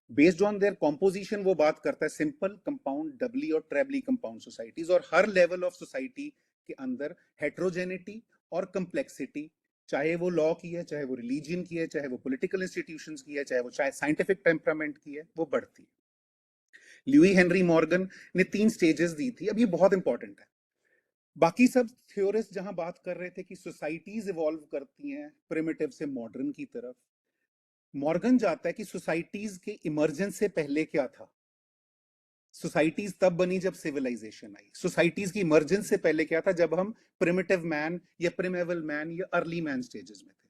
Based on their composition वो बात करता है simple, compound, doubly और trebly compound societies, और हर level of society के अंदर heterogeneity और complexity, चाहे वो law की है, चाहे वो religion की है, चाहे वो political institutions की है, चाहे वो scientific temperament की है, वो बढ़ती है. ल्यूई हेनरी मॉर्गन ने 3 स्टेजेस दी थी. अब ये बहुत इंपॉर्टेंट है. बाकी सब थ्योरिस्ट जहां बात कर रहे थे कि सोसाइटीज इवॉल्व करती हैं प्रिमिटिव से मॉडर्न की तरफ, मॉर्गन जाता है कि सोसाइटीज के इमर्जेंस से पहले क्या था. सोसाइटीज तब बनी जब सिविलाइजेशन आई. सोसाइटीज की इमर्जेंस से पहले क्या था, जब हम प्रिमिटिव मैन या प्रिमेवल मैन या अर्ली मैन स्टेजेस में थे.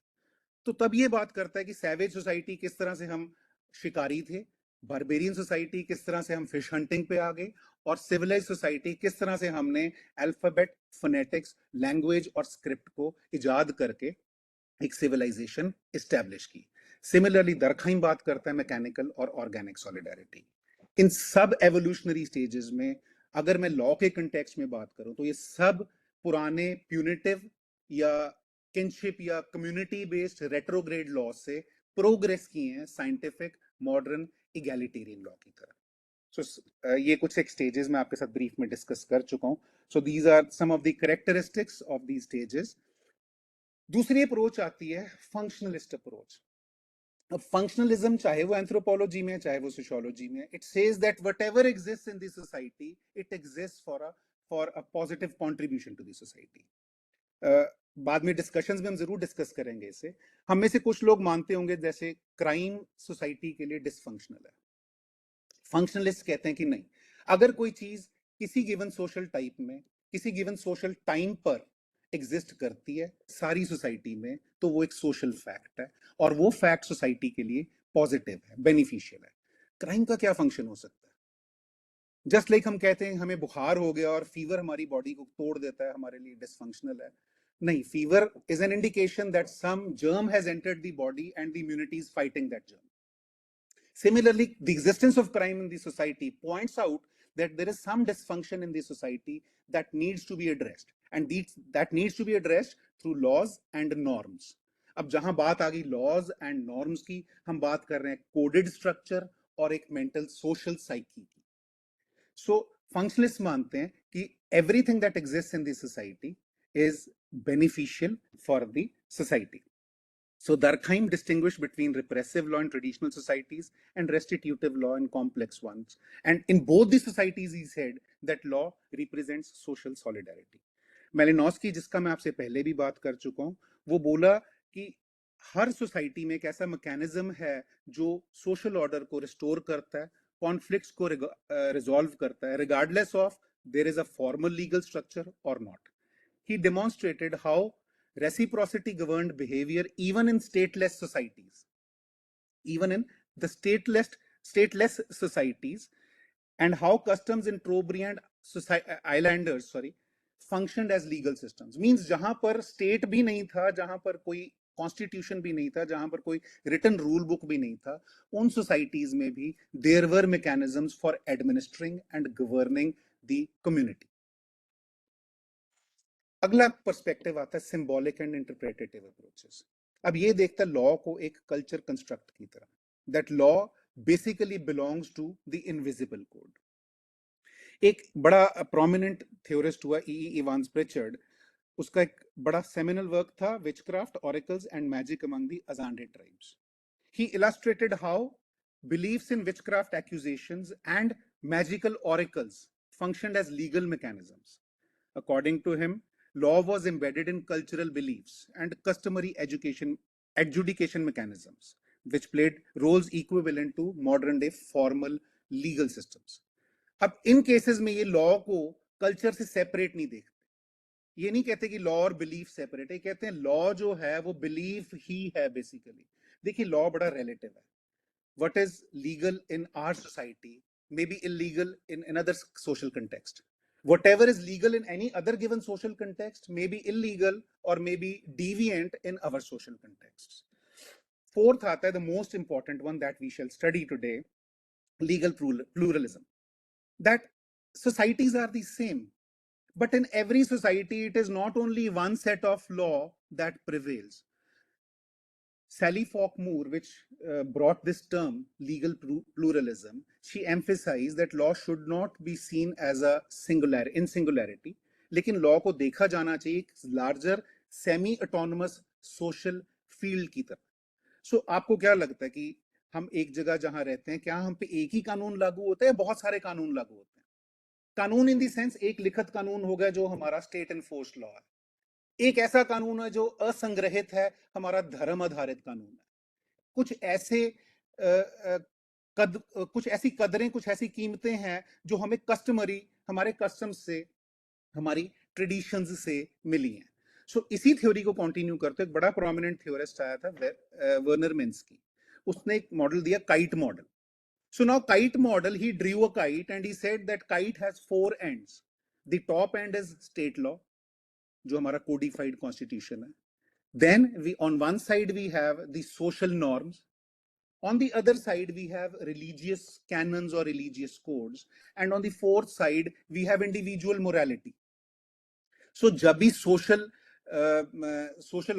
तो तब ये बात करता है कि सैवेज सोसाइटी किस तरह से हम शिकारी थे, बारबेरियन सोसाइटी किस तरह से हम फिश हंटिंग पे आ गए, और सिविलाइज सोसाइटी किस तरह से हमने अल्फाबेट, फोनेटिक्स, लैंग्वेज और स्क्रिप्ट को इजाद करके एक सिविलाइजेशन एस्टैब्लिश की. सिमिलरली दरखाइम बात करता है मैकेनिकल और ऑर्गेनिक सॉलिडारिटी. इन सब एवोल्यूशनरी स्टेजेस में अगर मैं लॉ के कंटेक्स्ट में बात करूं तो ये सब पुराने प्यूनिटिव या किनशिप या कम्युनिटी बेस्ड रेट्रोग्रेड लॉ से प्रोग्रेस किए हैं साइंटिफिक मॉडर्न इगैलिटेरियन लॉ की तरफ. सो ये कुछ एक स्टेजेस मैं आपके साथ ब्रीफ में डिस्कस कर चुका हूं. So these are some of the characteristics of these stages. दूसरी अप्रोच आती है फंक्शनलिस्ट अप्रोच. अब फंक्शनलिज्म चाहे वो एंथ्रोपोलॉजी में चाहे वो सोशियोलॉजी में, it says that whatever exists in the society it exists for a positive contribution to the society. बाद में डिस्कशंस में हम जरूर डिस्कस करेंगे इसे. हम में से कुछ लोग मानते होंगे जैसे क्राइम सोसाइटी के लिए डिसफंक्शनल है. फंक्शनलिस्ट कहते हैं कि नहीं, अगर कोई चीज किसी गिवन सोशल टाइप में किसी गिवन सोशल टाइम पर एग्जिस्ट करती है सारी सोसाइटी में, तो वो एक सोशल फैक्ट है और वो फैक्ट सोसाइटी के लिए पॉजिटिव है, बेनिफिशियल है. क्राइम का क्या फंक्शन हो सकता है? जस्ट लाइक हम कहते हैं हमें बुखार हो गया और फीवर हमारी बॉडी को तोड़ देता है, हमारे लिए डिसफंक्शनल है. नहीं, fever is an indication that some germ has entered the body and the immunity is fighting that germ. Similarly, the existence of crime in the society points out that there is some dysfunction in the society that needs to be addressed, and that needs to be addressed through laws and norms. अब जहां बात आ गई laws and norms की, हम बात कर रहे हैं coded structure और एक mental social psyche की. So functionalists मानते हैं कि everything that exists in the society is beneficial for the society. So Durkheim distinguished between repressive law in traditional societies and restitutive law in complex ones. And in both the societies, he said that law represents social solidarity. Malinowski, जिसका मैं आपसे पहले भी बात कर चुका हूं, वो बोला कि हर सोसाइटी में एक ऐसा मैकेनिज्म है जो सोशल ऑर्डर को रिस्टोर करता है, कॉन्फ्लिक्ट्स को रिजॉल्व करता है, regardless of their is a formal legal structure और not. He demonstrated how reciprocity governed behavior even in stateless societies, even in the stateless societies, and how customs in Trobriand islanders functioned as legal systems. Means जहां पर state भी नहीं था, जहां पर कोई constitution भी नहीं था, जहां पर कोई रिटन रूल बुक भी नहीं था, उन सोसाइटीज में भी there were mechanisms for administering and governing the community. अगला पर्सपेक्टिव आता है सिंबॉलिक एंड इंटरप्रेटेटिव अप्रोचेस. अब ये देखता है लॉ को एक कल्चर कंस्ट्रक्ट की तरह, that law basically belongs to the invisible code. एक बड़ा प्रोमिनेंट थ्योरिस्ट हुआ इवांस प्रिचर्ड. उसका एक बड़ा सेमिनल वर्क था witchcraft, oracles and magic among the Azande tribes. He illustrated how beliefs in witchcraft accusations and magical oracles functioned as legal mechanisms. According to him, law was embedded in cultural beliefs and customary adjudication mechanisms, which played roles equivalent to modern day formal legal systems. अब इन cases में ये law को culture से separate नहीं देखते. ये नहीं कहते कि लॉ और बिलीफ सेपरेट है, कहते हैं लॉ जो है वो बिलीफ ही है बेसिकली. देखिए लॉ बड़ा रिलेटिव है. What is legal in our society may be illegal in another social context. Whatever is legal in any other given social context may be illegal or may be deviant in our social contexts. Fourth aata hai, the most important one that we shall study today, legal pluralism. That societies are the same, but in every society it is not only one set of law that prevails. Sally Falk Moore, which brought this term legal pluralism, she emphasized that law should not be seen as a singularity, लेकिन law को देखा जाना चाहिए एक larger semi-autonomous social field की तरह. So आपको क्या लगता है कि हम एक जगह जहां रहते हैं, क्या हम पे एक ही कानून लागू होता है, बहुत सारे कानून लागू होते हैं? कानून इन दी सेंस एक लिखित कानून होगा जो हमारा स्टेट एनफोर्स्ड लॉ है. एक ऐसा कानून है जो असंग्रहित है, हमारा धर्म आधारित कानून है. कुछ ऐसी कदरें, कुछ ऐसी कीमतें हैं जो हमें कस्टमरी, हमारे कस्टम्स से, हमारी ट्रेडिशंस से मिली हैं. सो इसी थ्योरी को कंटिन्यू करते एक बड़ा प्रोमिनेंट थ्योरिस्ट आया था वर्नर मिन्स्की. उसने एक मॉडल दिया, kite model. So now kite model, he drew a kite and he said that kite has 4 ends. The top end is state law, जो हमारा codified constitution है. Then on one side we have the social norms. On the other side we have religious canons or religious codes. And on the fourth side we have individual morality. So जब भी social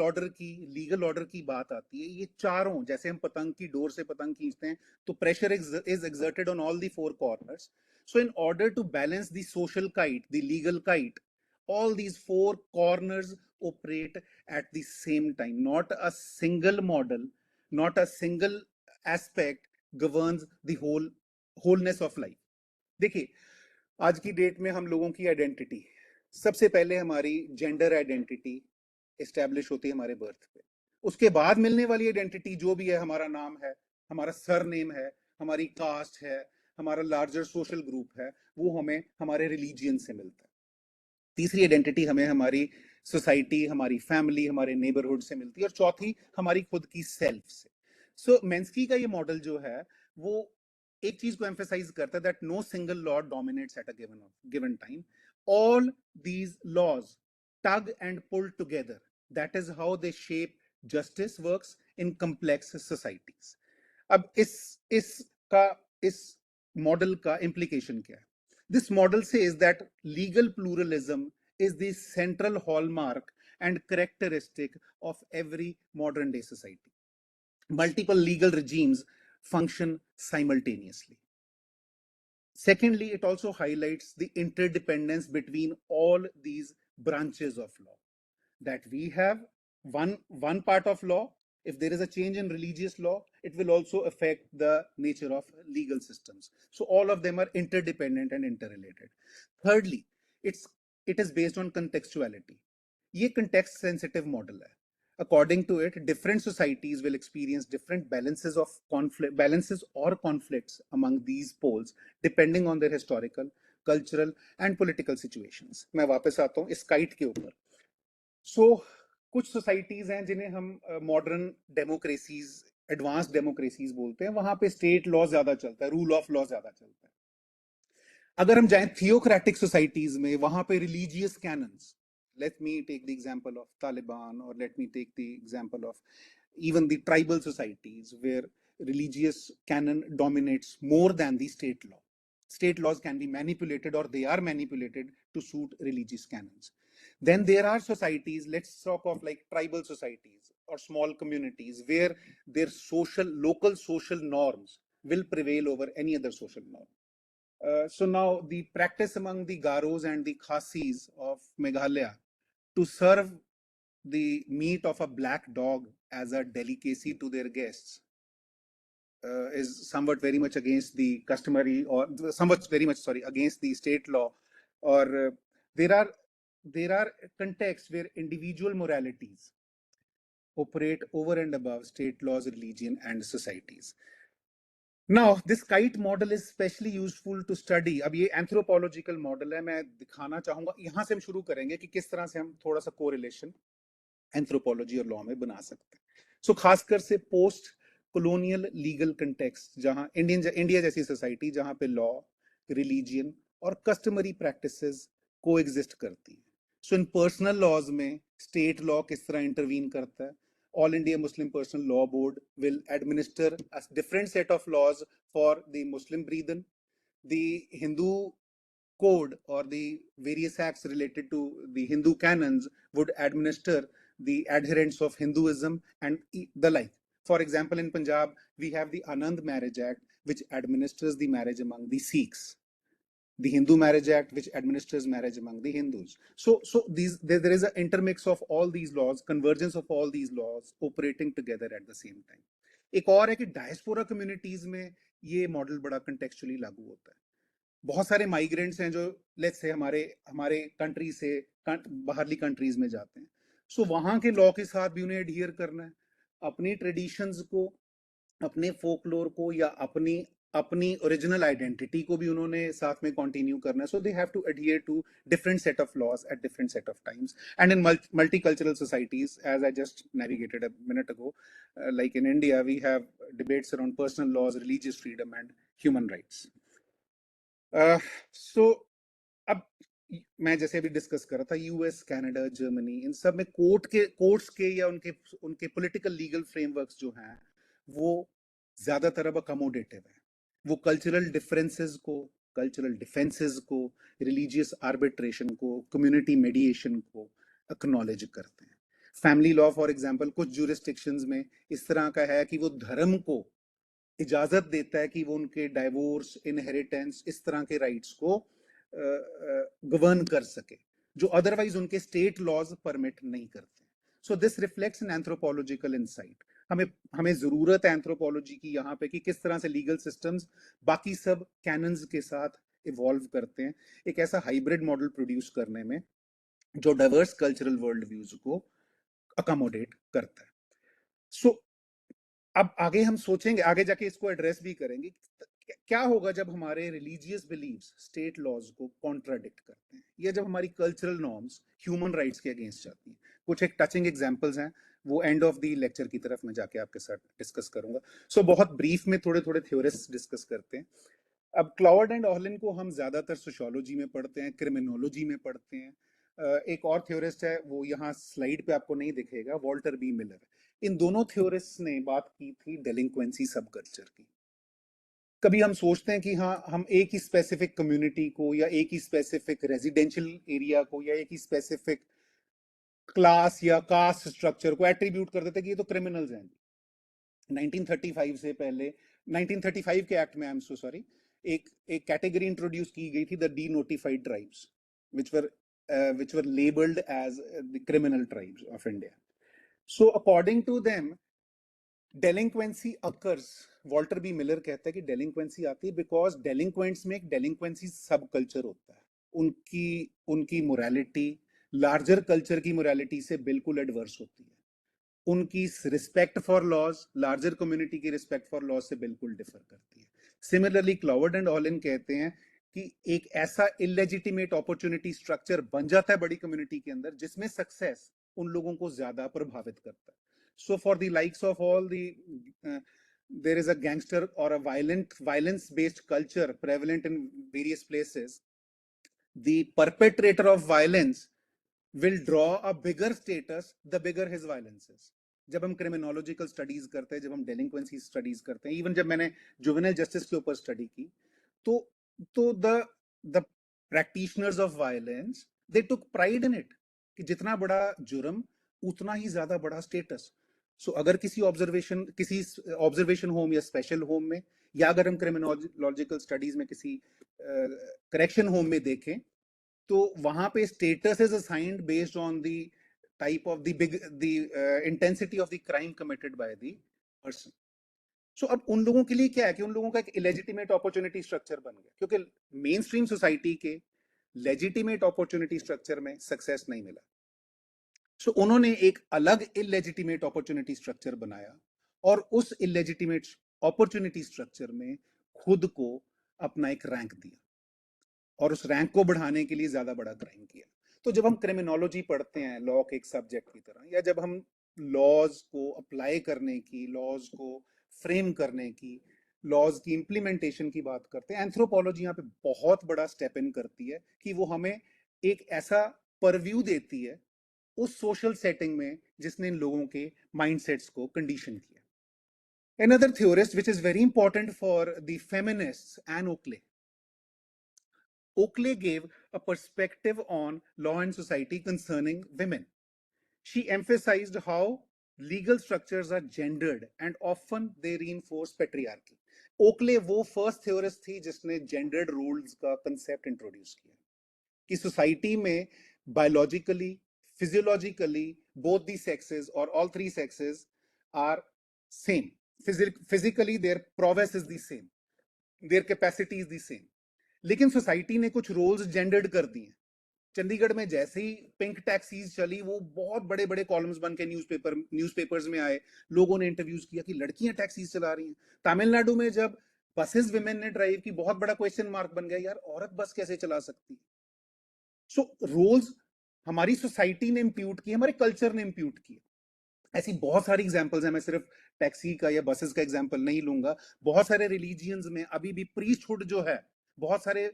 order की, legal order की बात आती है, ये चारों, जैसे हम पतंग की डोर से पतंग खींचते हैं तो pressure is exerted on all the 4 corners. So in order to balance the social kite, the legal kite, all these 4 corners operate at the same time. Not a single model, not a single aspect governs the wholeness of life. देखिए आज की date में हम लोगों की identity, सबसे पहले हमारी जेंडर आइडेंटिटी एस्टैब्लिश होती है हमारे बर्थ पे. उसके बाद मिलने वाली आइडेंटिटी जो भी है, हमारा नाम है, हमारा सरनेम है, हमारी कास्ट है, हमारा लार्जर सोशल ग्रुप है, वो हमें हमारे रिलीजियन से मिलता है. तीसरी आइडेंटिटी हमें हमारी सोसाइटी, हमारी फैमिली, हमारे नेबरहुड से मिलती है. और चौथी हमारी खुद की सेल्फ से. सो मिन्स्की का ये मॉडल जो है वो एक चीज को एम्फेसाइज करता है, that no single law dominates at a given time. All these laws tug and pull together. That is how they shape justice works in complex societies. अब इस मॉडल का implication क्या है? This model says that legal pluralism is the central hallmark and characteristic of every modern day society. Multiple legal regimes function simultaneously. Secondly, it also highlights the interdependence between all these branches of law, that we have one part of law. If there is a change in religious law, it will also affect the nature of legal systems. So all of them are interdependent and interrelated. Thirdly, it is based on contextuality. ये context sensitive model है. According to it, different societies will experience different balances or conflicts among these poles depending on their historical, cultural and political situations. मैं वापस आता हूँ इस kite के ऊपर. So कुछ सोसाइटीज हैं जिन्हें हम मॉडर्न डेमोक्रेसीज, एडवांस डेमोक्रेसीज बोलते हैं, वहां पे स्टेट लॉ ज्यादा चलता है, रूल ऑफ लॉ ज्यादा चलता है. अगर हम जाएं थियोक्रेटिक सोसाइटीज में, वहां पे religious cannons, let me take the example of Taliban, or let me take the example of even the tribal societies where religious canon dominates more than the state law. State laws can be manipulated, or they are manipulated to suit religious canons. Then there are societies, let's talk of like tribal societies or small communities, where their local social norms will prevail over any other social norm. So now the practice among the Garos and the Khasis of Meghalaya to serve the meat of a black dog as a delicacy to their guests is somewhat very much against the customary, or somewhat very much, sorry, against the state law. Or there are contexts where individual moralities operate over and above state laws, religion and societies. Now, this kite model is especially useful to study. अब ये anthropological model है, मैं दिखाना चाहूंगा, यहाँ से हम शुरू करेंगे कि किस तरह से हम थोड़ा सा correlation एंथ्रोपोलॉजी और लॉ में बना सकते हैं. सो खासकर से पोस्ट colonial legal context, जहां इंडिया जैसी सोसाइटी जहां पे लॉ, रिलीजियन और कस्टमरी प्रैक्टिसेस कोएग्जिस्ट करती हैं. सो इन पर्सनल लॉज में स्टेट लॉ किस तरह इंटरवीन करता है. All India Muslim Personal Law Board will administer a different set of laws for the Muslim brethren. The Hindu code or the various acts related to the Hindu canons would administer the adherents of Hinduism and the like. For example, in Punjab, we have the Anand Marriage Act, which administers the marriage among the Sikhs. The Hindu Marriage Act, which administers marriage among the Hindus. So there is an intermix of all these laws, convergence of all these laws operating together at the same time. एक और है कि diaspora communities में ये model बड़ा contextually लागू होता है. बहुत सारे माइग्रेंट्स हैं जो लेट्स से हमारे कंट्री से बाहरली कंट्रीज में जाते हैं. सो वहां के लॉ के साथ भी उन्हें एडहियर करना है, अपनी ट्रेडिशंस को, अपने फोकलोर को या अपनी ओरिजिनल आइडेंटिटी को भी उन्होंने साथ में कंटिन्यू करना है. So they have to adhere to different set of laws at different set of times. And in multicultural societies, as I just navigated a minute ago, like in India, we have debates around personal laws, religious freedom and human rights. So अब मैं जैसे अभी discuss कर रहा था, US, Canada, Germany, इन सब में courts के या उनके पॉलिटिकल लीगल फ्रेमवर्क्स जो हैं वो ज्यादातर अब अकोमोडेटिव है. वो कल्चरल डिफरेंसेस को, कल्चरल डिफेंसेस को, रिलीजियस आर्बिट्रेशन को, कम्युनिटी मेडिएशन को एक्नॉलेज करते हैं. फैमिली लॉ फॉर एग्जांपल कुछ ज्यूरिस्डिक्शंस में इस तरह का है कि वो धर्म को इजाजत देता है कि वो उनके डाइवोर्स, इनहेरिटेंस, इस तरह के राइट्स को गवर्न कर सके, जो अदरवाइज उनके स्टेट लॉज परमिट नहीं करते. So this reflects an anthropological insight. हमें जरूरत है एंथ्रोपोलॉजी की यहाँ पे कि किस तरह से लीगल सिस्टम्स बाकी सब कैनन्स के साथ इवॉल्व करते हैं, एक ऐसा हाइब्रिड मॉडल प्रोड्यूस करने में जो डाइवर्स कल्चरल वर्ल्ड व्यूज को अकोमोडेट करता है. सो अब आगे हम सोचेंगे, आगे जाके इसको एड्रेस भी करेंगे, क्या होगा जब हमारे रिलीजियस बिलीव्स स्टेट लॉज को कॉन्ट्राडिक्ट करते हैं, या जब हमारी कल्चरल नॉर्म्स ह्यूमन राइट्स के अगेंस्ट जाती हैं. कुछ एक टचिंग एग्जांपल्स हैं, वो एंड ऑफ द लेक्चर की तरफ मैं जाके आपके साथ डिस्कस करूंगा. सो बहुत ब्रीफ में थोड़े थ्योरिस्ट डिस्कस करते हैं. अब क्लाउड एंड ऑर्लिन को हम ज्यादातर सोशियोलॉजी में पढ़ते हैं, क्रिमिनोलॉजी में पढ़ते हैं. एक और थ्योरिस्ट है, वो यहाँ स्लाइड पे आपको नहीं दिखेगा, वॉल्टर बी मिलर. इन दोनों थ्योरिस्ट ने बात की थी डेलिंक्वेंसी सब कल्चर की. कभी हम सोचते हैं कि हाँ, हम एक ही स्पेसिफिक कम्युनिटी को या एक ही स्पेसिफिक रेजिडेंशियल एरिया को या एक ही स्पेसिफिक क्लास या कास्ट स्ट्रक्चर को एट्रीब्यूट कर देते कि ये तो क्रिमिनल्स हैं. 1935 से पहले, 1935 के एक्ट में, आई एम सो सॉरी, एक कैटेगरी इंट्रोड्यूस की गई थी, the D notified tribes, which were labeled as the criminal tribes of India. So according to them, delinquency occurs. Walter B Miller कहता है कि delinquency आती है because delinquents में एक delinquency सब कल्चर होता है. उनकी मोरालिटी लार्जर कल्चर की मोरालिटी से बिल्कुल एडवर्स होती है. उनकी respect for laws larger community की रिस्पेक्ट फॉर लॉज से बिल्कुल डिफर करती है. सिमिलरली क्लावर्ड एंड ऑलिन कहते हैं कि एक ऐसा इलेजिटिमेट अपॉर्चुनिटी स्ट्रक्चर बन जाता है बड़ी कम्युनिटी के अंदर जिसमें सक्सेस उन लोगों को ज्यादा प्रभावित करता है. So for the likes of all the there is a gangster or a violence based culture prevalent in various places, the perpetrator of violence will draw a bigger status the bigger his violence is. जब हम क्रिमिनोलॉजिकल studies करते हैं, जब हम डेलिंक्वेंसी studies करते हैं, even जब मैंने जुवेनाइल जस्टिस के ऊपर स्टडी की, तो the practitioners of violence they took pride in it कि जितना बड़ा जुर्म उतना ही ज्यादा बड़ा स्टेटस. सो अगर किसी ऑब्जर्वेशन होम या स्पेशल होम में, या अगर हम क्रिमिनोलॉजिकल स्टडीज में किसी करेक्शन होम में देखें, तो वहां पे status is assigned based on the type of the intensity of the crime committed by the person. So अब उन लोगों के लिए क्या है कि उन लोगों का एक इलेजिटिमेट अपॉर्चुनिटी स्ट्रक्चर बन गया, क्योंकि मेन स्ट्रीम सोसाइटी के लेजिटिमेट अपॉर्चुनिटी स्ट्रक्चर में सक्सेस नहीं मिला. सो उन्होंने एक अलग इलेजिटिमेट अपॉर्चुनिटी स्ट्रक्चर बनाया और उस इलेजिटिमेट अपॉर्चुनिटी स्ट्रक्चर में खुद को अपना एक रैंक दिया और उस रैंक को बढ़ाने के लिए ज्यादा बड़ा क्राइम किया. तो जब हम क्रिमिनोलॉजी पढ़ते हैं लॉ के एक सब्जेक्ट की तरह, या जब हम लॉज को अप्लाई करने की, लॉज को फ्रेम करने की, लॉज की इंप्लीमेंटेशन की बात करते हैं, एंथ्रोपोलॉजी यहाँ पे बहुत बड़ा स्टेप इन करती है कि वो हमें एक ऐसा परव्यू देती है उस सोशल सेटिंग में जिसने इन लोगों के माइंडसेट्स को कंडीशन किया. Another theorist which is very important for the feminists, Anne Oakley. Oakley gave a perspective on law and society concerning women. She emphasized how legal structures are gendered and often they reinforce patriarchy. Oakley वो first theorist थी जिसने gendered rules का concept introduce किया कि society में biologically, physiologically both the sexes or all three sexes are same. Physically their prowess is the same, their capacity is the same. लेकिन society ने कुछ रोल्स जेंडर्ड कर दिए. चंडीगढ़ में जैसे ही पिंक टैक्सीज चली, वो बहुत बड़े बड़े कॉलम्स बन के न्यूज़पेपर्स में आए, लोगों ने इंटरव्यूज किया कि लड़कियां टैक्सीज चला रही हैं. तमिलनाडु में जब बसेस विमेन ने ड्राइव की, बहुत बड़ा क्वेश्चन मार्क बन गया, यार औरत बस कैसे चला सकती है. सो रोल्स हमारी सोसाइटी ने इंप्यूट किए, हमारे कल्चर ने इंप्यूट किए. ऐसी बहुत सारी एग्जांपल्स हैं. मैं सिर्फ टैक्सी का या बसेस का एग्जांपल नहीं लूंगा. बहुत सारे रिलीजियंस में अभी भी प्रीस्टहुड जो है, बहुत सारे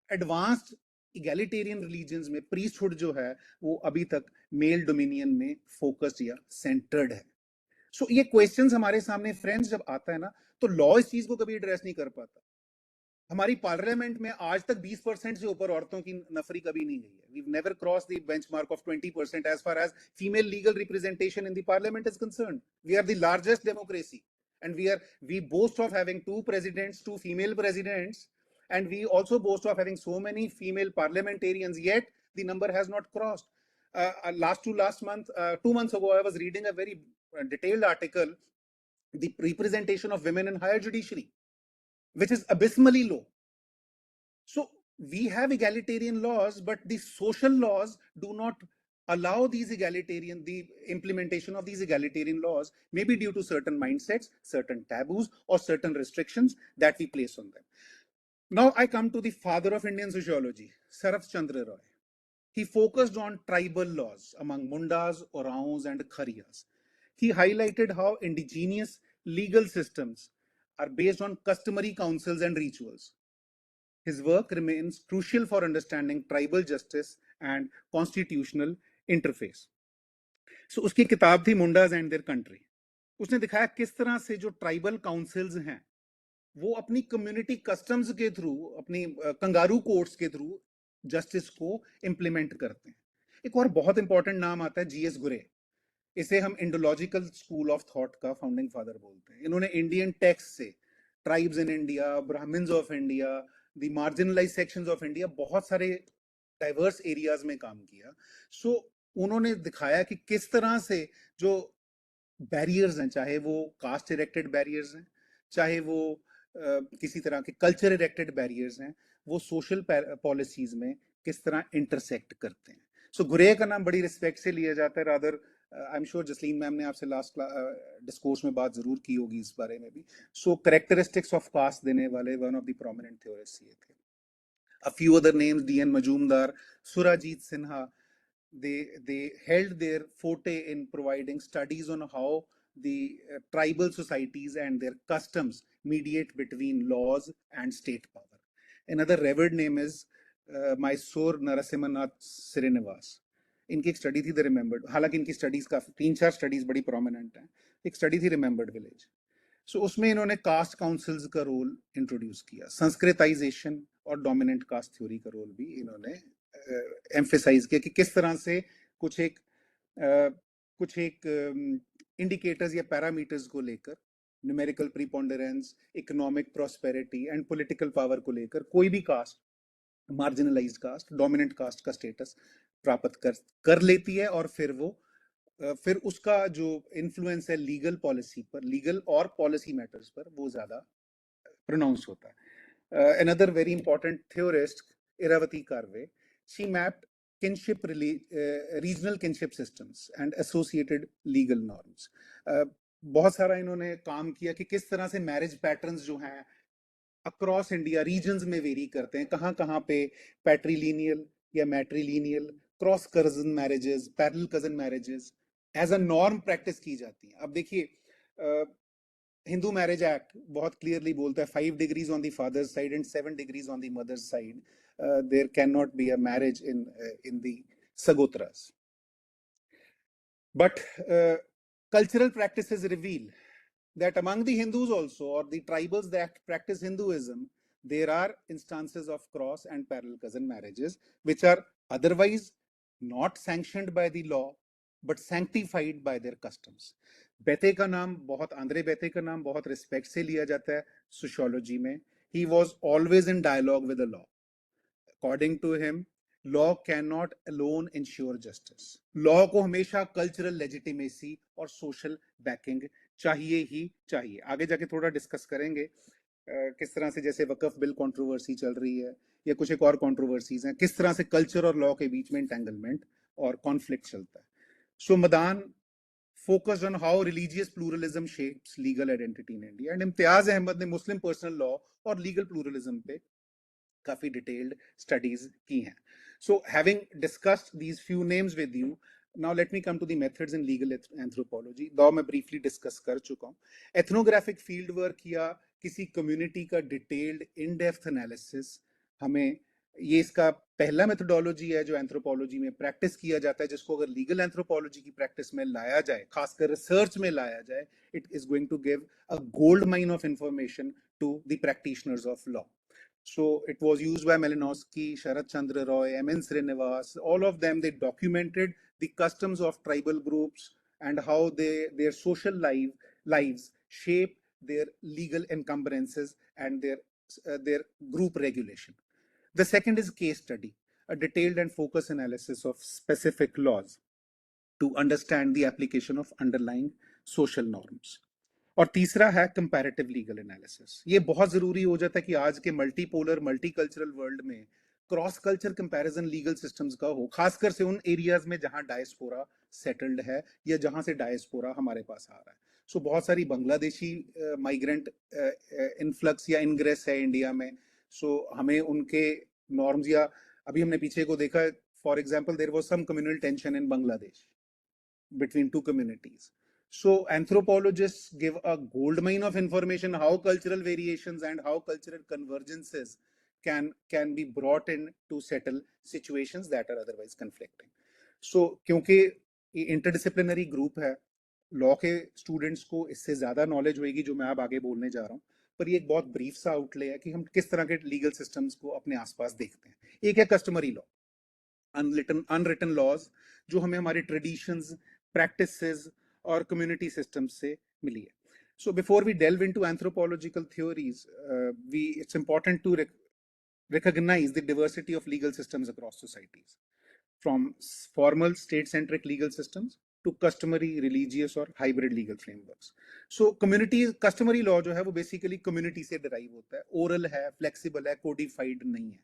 एडवांस्ड इगैलिटेरियन रिलीजन्स में प्रीस्टहुड जो है वो अभी तक मेल डोमिनियन में फोकस्ड या सेंटर्ड है. सो ये क्वेश्चंस हमारे सामने फ्रेंड्स जब आता है ना, तो लॉ इस चीज को कभी एड्रेस नहीं कर पाता. हमारी पार्लियामेंट में आज तक 20% से ऊपर औरतों की नफरी कभी नहीं गई है. We've never crossed the benchmark of 20% as far as female legal representation in the parliament is concerned. We are the largest democracy, and we boast of having 2 presidents, 2 female presidents, and we also boast of having so many female parliamentarians, yet the number has not crossed. Last month, 2 months ago, I was reading a very detailed article, the representation of women in higher judiciary, which is abysmally low. So we have egalitarian laws, but the social laws do not allow the implementation of these egalitarian laws, maybe due to certain mindsets, certain taboos, or certain restrictions that we place on them. Now I come to the father of Indian sociology, Sarath Chandra Roy. He focused on tribal laws among Mundas, Oraons, and Khariyas. He highlighted how indigenous legal systems are based on customary councils and rituals. His work remains crucial for understanding tribal justice and constitutional interface. So उसकी किताब थी Mundas and Their Country. उसने दिखाया किस तरह से जो tribal councils हैं वो अपनी कम्युनिटी कस्टम्स के थ्रू, अपनी कंगारू कोर्ट्स के थ्रू जस्टिस को इम्प्लीमेंट करते हैं. एक और बहुत इंपॉर्टेंट नाम आता है G.S. गुरे. इसे हम इंडोलॉजिकल स्कूल ऑफ थॉट का फाउंडिंग फादर बोलते हैं. इन्होंने इंडियन टेक्स्ट से tribes in India, Brahmans of India, the marginalise sections of India, बहुत सारे डाइवर्स एरियाज में काम किया. सो उन्होंने दिखाया कि किस तरह से जो बैरियर्स हैं, चाहे वो कास्ट इरेक्टेड बैरियर्स हैं, चाहे वो किसी तरह के कल्चर इरेक्टेड बैरियर्स हैं, वो सोशल पॉलिसीज में किस तरह इंटरसेक्ट करते हैं. सो गुरे का नाम बड़ी रिस्पेक्ट से लिया जाता है. Rather I am sure Jasleen ma'am ने आपसे लास्ट डिस्कोर्स में बात जरूर की होगी इस बारे में भी. सो कैरेक्टरिस्टिक्स ऑफ कास्ट देने वाले वन ऑफ द प्रोमिनेंट थ्योरिस्ट्स ये थे. A few other names, D.N. Majumdar, Surajit Sinha, they held their forte in providing studies on how the tribal societies and their customs mediate between laws and state power. Another revered name is Mysore Narasimhanath Srinivas. इनकी एक study थी the remembered, हालांकि इनकी studies काफी 3-4 studies बड़ी prominent हैं. एक study थी रिमेंबर्ड विलेज. सो उसमें इन्होंने कास्ट काउंसिल्स का रोल इंट्रोड्यूस किया. संस्कृताइजेशन और डोमिनेंट कास्ट थ्योरी का रोल भी इन्होंने एम्फेसाइज किया कि किस तरह से कुछ एक इंडिकेटर्स या पैरामीटर्स को लेकर, numerical preponderance, economic prosperity and political power को लेकर कोई भी caste, marginalised caste, dominant caste का स्टेटस प्राप्त कर लेती है, और फिर उसका जो इन्फ्लुएंस है लीगल पॉलिसी पर, लीगल और पॉलिसी मैटर्स पर, वो ज्यादा प्रोनाउंस होता है. Another very important theorist, Iravati Karve, she mapped regional kinship systems and associated legal norms. बहुत सारा इन्होंने काम किया कि किस तरह से मैरिज पैटर्न्स जो हैं अक्रॉस इंडिया रीजन्स में वेरी करते हैं, कहाँ कहाँ पे पैट्रीलिनियल या matrilineal, cross cousin marriages, parallel cousin marriages as a norm practice की जाती हैं. अब देखिए हिंदू मैरिज एक्ट बहुत क्लियरली बोलता है 5 degrees on the father's side and 7 degrees on the mother's side there can not be a marriage in the सगोत्ras. But cultural practices reveal that among the Hindus also, or the tribals that practice Hinduism, there are instances of cross and parallel cousin marriages which are otherwise not sanctioned by the law but sanctified by their customs. बेते का नाम बहुत, Andre बेते का नाम बहुत respect से लिया जाता है सोशियोलॉजी में. He was always in dialogue with the law. According to him, law cannot alone ensure justice. Law को हमेशा cultural legitimacy और social backing चाहिए ही चाहिए. आगे जाके थोड़ा डिस्कस करेंगे किस तरह से, जैसे वक्फ बिल कंट्रोवर्सी चल रही है या कुछ एक और कंट्रोवर्सीज हैं, किस तरह से कल्चर और लॉ के बीच में इंटेंगलमेंट और कॉन्फ्लिक्ट चलता है. सो Madan focused on how religious pluralism shapes legal identity in India, and Imtiaz Ahmad ने मुस्लिम पर्सनल लॉ और लीगल प्लूरलिज्म पे काफी डिटेल्ड स्टडीज की हैं. So having discussed these few names with you, now let me come to the methods in legal anthropology. दो मैं briefly discuss कर चुका हूँ. Ethnographic field work या किसी community का detailed in-depth analysis, हमें ये इसका पहला मेथोडोलॉजी है जो एंथ्रोपोलॉजी में प्रैक्टिस किया जाता है, जिसको अगर लीगल एंथ्रोपोलॉजी की प्रैक्टिस में लाया जाए, खासकर रिसर्च में लाया जाए, it is going to give a gold mine of information to the practitioners of law. So it was used by Malinowski, Sharat Chandra Roy, M.N. Srinivas. All of them, they documented the customs of tribal groups and how their social lives shape their legal encumbrances and their group regulation. The second is case study, a detailed and focused analysis of specific laws to understand the application of underlying social norms. और तीसरा है comparative legal analysis. ये बहुत जरूरी हो जाता है कि आज के मल्टीपोलर मल्टीकल्चरल वर्ल्ड में cross culture comparison legal systems का हो, खासकर से उन एरियाज में जहां डायस्पोरा सेटल्ड है या जहां से डायस्पोरा हमारे पास आ रहा है. सो बहुत सारी बांग्लादेशी माइग्रेंट इनफ्लक्स या इनग्रेस है इंडिया में. सो हमें उनके नॉर्म्स, या अभी हमने पीछे को देखा, for example there was some communal tension in Bangladesh between two communities. So anthropologists give a gold mine of information how cultural variations and how cultural convergences can be brought in to settle situations that are otherwise conflicting. So क्योंकि ये interdisciplinary group है, law के students को इससे ज्यादा knowledge होगी जो मैं अब आगे बोलने जा रहा हूँ, पर ये एक बहुत ब्रीफ सा आउटले है कि हम किस तरह के लीगल सिस्टम्स को अपने आसपास देखते हैं. एक है कस्टमरी लॉ, अनरिटन लॉज जो हमें हमारे ट्रेडिशंस, प्रैक्टिसेस और कम्युनिटी सिस्टम्स से मिली है. So before we delve into anthropological theories, it's important to recognize the diversity of legal systems across societies, from formal state-centric legal systems to customary, religious और hybrid legal frameworks. So customary law जो है वो basically community से derive होता है, oral है, flexible है, codified नहीं है.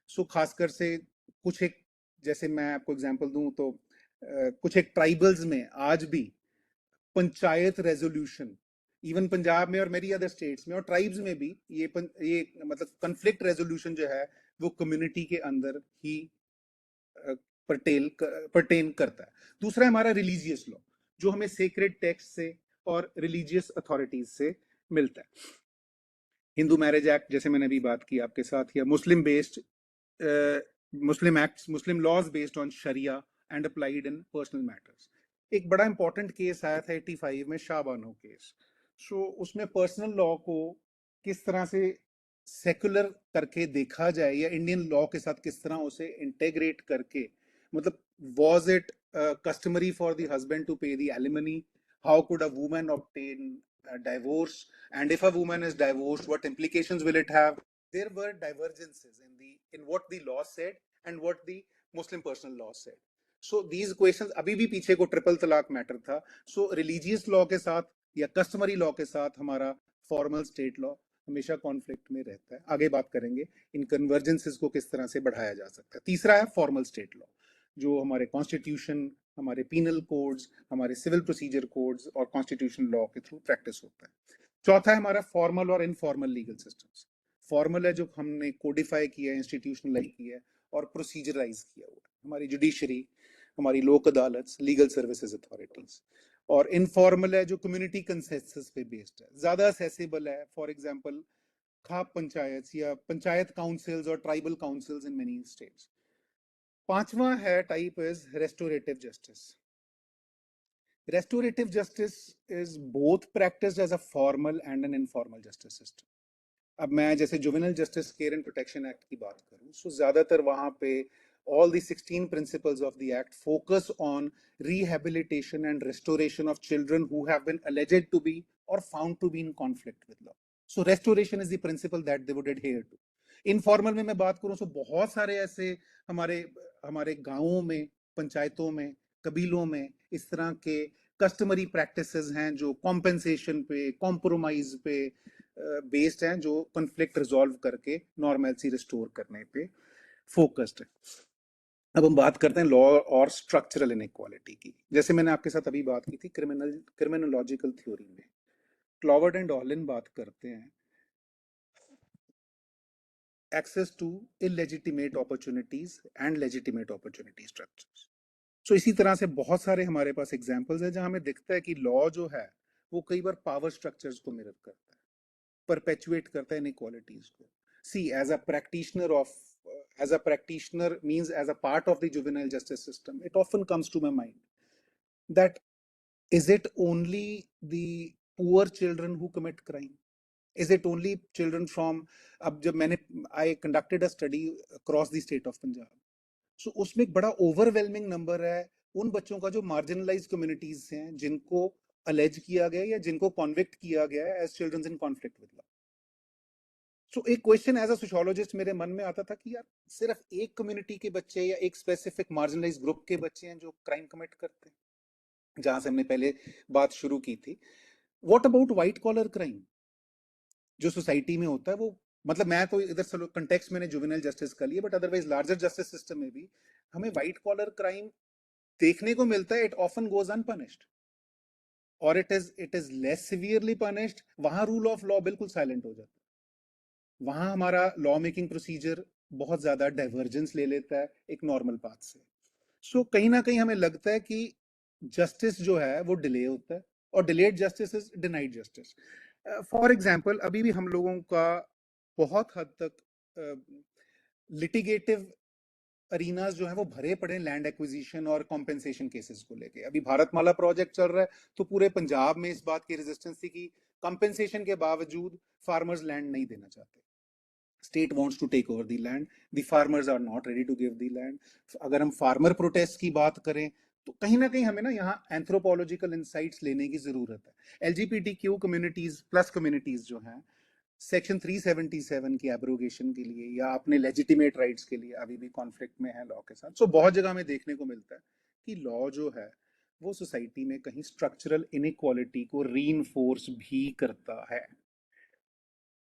So खासकर से कुछ एक, जैसे मैं आपको example दूं तो कुछ एक tribals में आज भी पंचायत रेजोल्यूशन, इवन पंजाब में और मेरी अदर स्टेट्स में और ट्राइब्स में भी ये मतलब कॉन्फ्लिक्ट रेजोल्यूशन जो है वो कम्युनिटी के अंदर ही पर्टेन करता है. दूसरा हमारा रिलीजियस लॉ जो हमें सेक्रेड टेक्स्ट से और रिलीजियस अथॉरिटीज से मिलता है. हिंदू मैरिज एक्ट जैसे मैंने अभी बात की आपके साथ, या Muslim based Muslim acts, Muslim laws based on Sharia and applied in personal matters. एक बड़ा इंपॉर्टेंट केस आया था 85 में, शाह बानो केस. सो उसमें पर्सनल लॉ को किस तरह से सेकुलर करके देखा जाए या इंडियन लॉ के साथ किस तरह उसे इंटेग्रेट करके, मतलब was it customary for the husband to pay the alimony? How could a woman obtain a divorce? And if a woman is divorced, what implications will it have? There were divergences in what the law said and what the Muslim personal law said. So these questions अभी भी पीछे को triple तलाक matter था. So religious law के साथ या customary law के साथ हमारा formal state law हमेशा कॉन्फ्लिक्ट में रहता है. आगे बात करेंगे इन कन्वर्जेंसेस को किस तरह से बढ़ाया जा सकता है. तीसरा है फॉर्मल स्टेट लॉ जो हमारे कॉन्स्टिट्यूशन, हमारे पीनल कोड्स, हमारे सिविल प्रोसीजर कोड्स और कॉन्स्टिट्यूशन लॉ के थ्रू प्रैक्टिस होता है. चौथा है हमारा फॉर्मल और इनफॉर्मल लीगल सिस्टम्स. फॉर्मल है जो हमने कोडिफाई किया है, इंस्टीट्यूशनलाइज किया है और प्रोसीजराइज किया हुआ है, हमारी जुडिशरी, हमारी लोक अदालत, लीगल सर्विसेज अथॉरिटीज. और इनफॉर्मल है जो कम्युनिटी कंसेंसस पे बेस्ड है, ज्यादा असेसिबल है. फॉर एग्जांपल खाप पंचायत या पंचायत काउंसिल्स और tribal councils in many states. पांचवा है type is restorative justice. Restorative justice is both practiced as a formal and an informal justice system. अब मैं जैसे juvenile justice care and protection act की बात करूं, सो ज्यादातर वहां पे all the 16 principles of the act focus on rehabilitation and restoration of children who have been alleged to be or found to be in conflict with law. So restoration is the principle that they would adhere to. Informal में मैं बात करूं तो बहुत सारे ऐसे हमारे गांवों में, पंचायतों में, कबीलों में इस तरह के कस्टमरी प्रैक्टिसेस हैं जो कॉम्पेंसेशन पे, कॉम्प्रोमाइज पे बेस्ड हैं, जो कॉन्फ्लिक्ट रिजॉल्व करके नॉर्मलसी रिस्टोर करने पे फोकस्ड है. अब हम बात करते हैं लॉ और स्ट्रक्चरल इनइक्वालिटी की. जैसे मैंने आपके साथ अभी बात की थी क्रिमिनोलॉजिकल थ्योरी में, क्लॉवर्ड एंड ऑलिन बात करते हैं access to illegitimate opportunities and legitimate opportunity structures. So इसी तरह से बहुत सारे हमारे पास एग्जांपल्स हैं जहां हमें दिखता है कि लॉ जो है वो कई बार पावर स्ट्रक्चर्स को मिरर करता है, परपेचुएट करता है इनइक्वालिटीज को. See as a practitioner means as a part of the juvenile justice system, it often comes to my mind that is it only the poor children who commit crime? Is it only children from, अब जब मैंने I conducted a study across the state of Punjab, so उसमें एक बड़ा overwhelming number है उन बच्चों का जो marginalized communities हैं जिनको allege किया गया या जिनको convict किया गया है as children in conflict with law. So एक क्वेश्चन एज अ सोशियोलॉजिस्ट मेरे मन में आता था कि यार सिर्फ एक कम्युनिटी के बच्चे या एक स्पेसिफिक मार्जिनलाइज्ड ग्रुप के बच्चे हैं जो क्राइम कमिट करते हैं, जहां से हमने पहले बात शुरू की थी. What about white collar crime जो सोसाइटी में होता है? वो मतलब मैं तो इधर कंटेक्स्ट मैंने जुवेनाइल जस्टिस का लिया, but otherwise larger justice system में भी हमें व्हाइट कॉलर क्राइम देखने को मिलता है. इट ऑफन गोज अनपनिश्ड और it is less severely punished. वहां रूल ऑफ लॉ बिल्कुल साइलेंट हो जाता है. वहां हमारा लॉ मेकिंग प्रोसीजर बहुत ज्यादा डाइवर्जेंस ले लेता है एक नॉर्मल पाथ से. सो कहीं ना कहीं हमें लगता है कि जस्टिस जो है वो डिले होता है और delayed justice is denied justice. For example अभी भी हम लोगों का बहुत हद तक लिटिगेटिव अरीनास जो है वो भरे पड़े लैंड एक्विजिशन और कॉम्पेंसेशन केसेस को लेके. अभी भारतमाला प्रोजेक्ट चल रहा है तो पूरे पंजाब में इस बात की रेजिस्टेंस थी कि कॉम्पेंसेशन के बावजूद फार्मर्स लैंड नहीं देना चाहते. State wants to take over the land. The farmers are not ready to give the land. अगर हम फार्मर प्रोटेस्ट की बात करें तो कहीं ना कहीं हमें ना यहाँ एंथ्रोपोलॉजिकल इंसाइट्स लेने की जरूरत है। LGBTQ कम्युनिटीज प्लस कम्युनिटीज जो हैं सेक्शन 377 की एब्रोगेशन के लिए या अपने लेजिटिमेट राइट्स के लिए अभी भी कॉन्फ्लिक्ट में है लॉ के साथ। सो बहुत जगह में देखने को मिलता है कि लॉ जो है वो सोसाइटी में कहीं स्ट्रक्चरल इनइक्वालिटी को रीइंफोर्स भी करता है।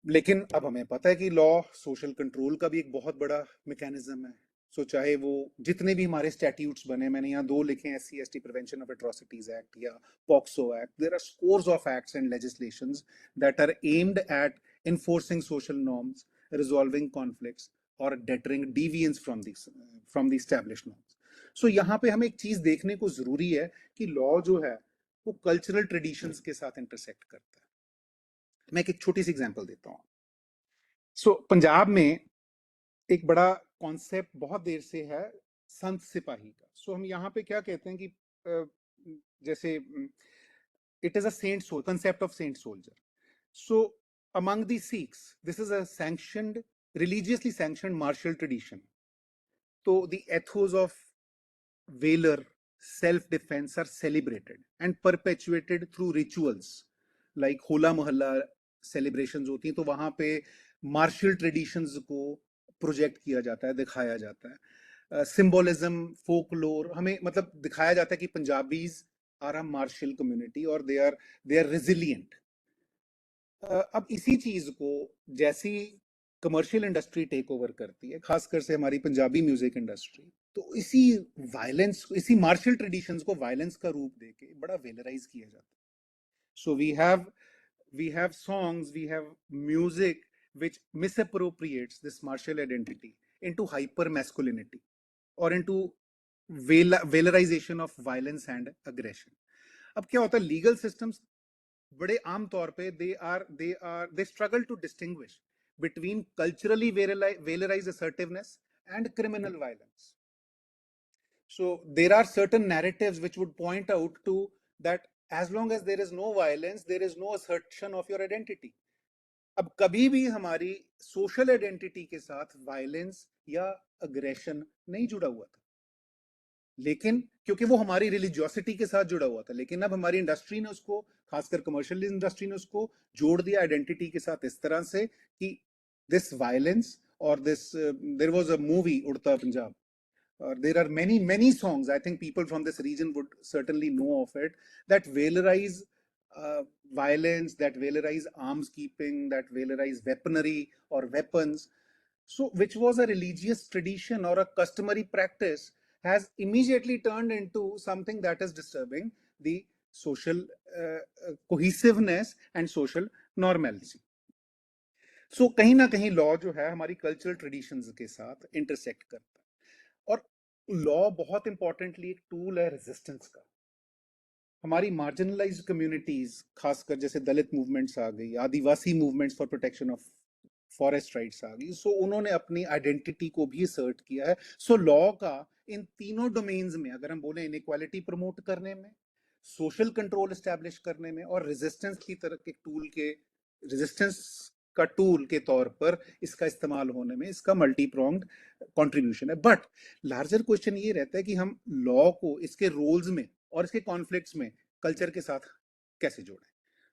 लेकिन अब हमें पता है कि लॉ सोशल कंट्रोल का भी एक बहुत बड़ा मैकेनिज्म है। सो चाहे वो जितने भी हमारे स्टैट्यूट्स बने, मैंने यहाँ 2 लिखे हैं, SC/ST prevention of atrocities act या POCSO act, there are scores of acts and legislations that are aimed at enforcing social norms, resolving conflicts or deterring deviance from the established norms. So यहाँ पे हमें एक चीज देखने को जरूरी है कि लॉ जो है वो कल्चरल ट्रेडिशंस के साथ इंटरसेक्ट करता है। मैं एक छोटी सी एग्जांपल देता हूँ। सो पंजाब में एक बड़ा कॉन्सेप्ट बहुत देर से है संत सिपाही का। सो हम यहाँ पे क्या कहते हैं कि जैसे it is a saint soul, concept of saint soldier. So among the Sikhs, this is a religiously sanctioned martial tradition. So the ethos of valor, self-defense are celebrated and perpetuated through rituals like Hola Mohalla celebrations होती हैं, तो वहाँ पे martial traditions को project किया जाता है, दिखाया जाता है। सिंबोलिज्म, फोकलोर, हमें मतलब दिखाया जाता है कि Punjabis are a martial community और दे आर रेजिलिएंट। अब इसी चीज को जैसी कमर्शियल इंडस्ट्री टेक ओवर करती है, खासकर से हमारी पंजाबी म्यूजिक इंडस्ट्री, तो इसी वायलेंस, इसी मार्शल ट्रेडिशंस को वायलेंस का रूप देके बड़ा वेलराइज किया जाता है। So we have songs, we have music which misappropriates this martial identity into hyper masculinity or into valorization of violence and aggression. अब क्या होता है, लीगल सिस्टम्स बड़े आम तौर पे they struggle to distinguish between culturally valorized assertiveness and criminal violence. So there are certain narratives which would point out to that as long as there is no violence, there is no assertion of your identity. अब कभी भी हमारी social identity के साथ violence या aggression नहीं जुड़ा हुआ था, लेकिन क्योंकि वो हमारी रिलीजियोसिटी के साथ जुड़ा हुआ था, लेकिन अब हमारी इंडस्ट्री ने उसको, खासकर कमर्शियल इंडस्ट्री ने उसको जोड़ दिया आइडेंटिटी के साथ इस तरह से कि दिस वायलेंस और this, there was a movie Udta Punjab, or there are many songs, I think people from this region would certainly know of it, that valorize violence, that valorize arms keeping, that valorize weaponry or weapons. So which was a religious tradition or a customary practice has immediately turned into something that is disturbing the social cohesiveness and social normalcy. So कहीं ना कहीं law जो है हमारी cultural traditions के साथ intersect करता है, और लॉ बहुत इंपॉर्टेंटली एक टूल है रेजिस्टेंस का। हमारी मार्जिनलाइज्ड कम्युनिटीज, खासकर जैसे दलित मूवमेंट्स आ गई, Adivasi movements for protection of forest rights आ गई, सो उन्होंने अपनी आइडेंटिटी को भी असर्ट किया है। सो लॉ का इन तीनों डोमेन्स में, अगर हम बोले इनइक्वालिटी प्रमोट करने में, सोशल कंट्रोल एस्टैब्लिश करने में और रेजिस्टेंस की तरह के टूल के, रेजिस्टेंस का टूल के तौर पर इसका इस्तेमाल होने में इसका मल्टी प्रोंग्ड कंट्रीब्यूशन है। बट लार्जर क्वेश्चन ये रहता है कि हम लॉ को इसके रोल्स में और इसके कॉन्फ्लिक्ट्स में कल्चर के साथ कैसे जोड़ें।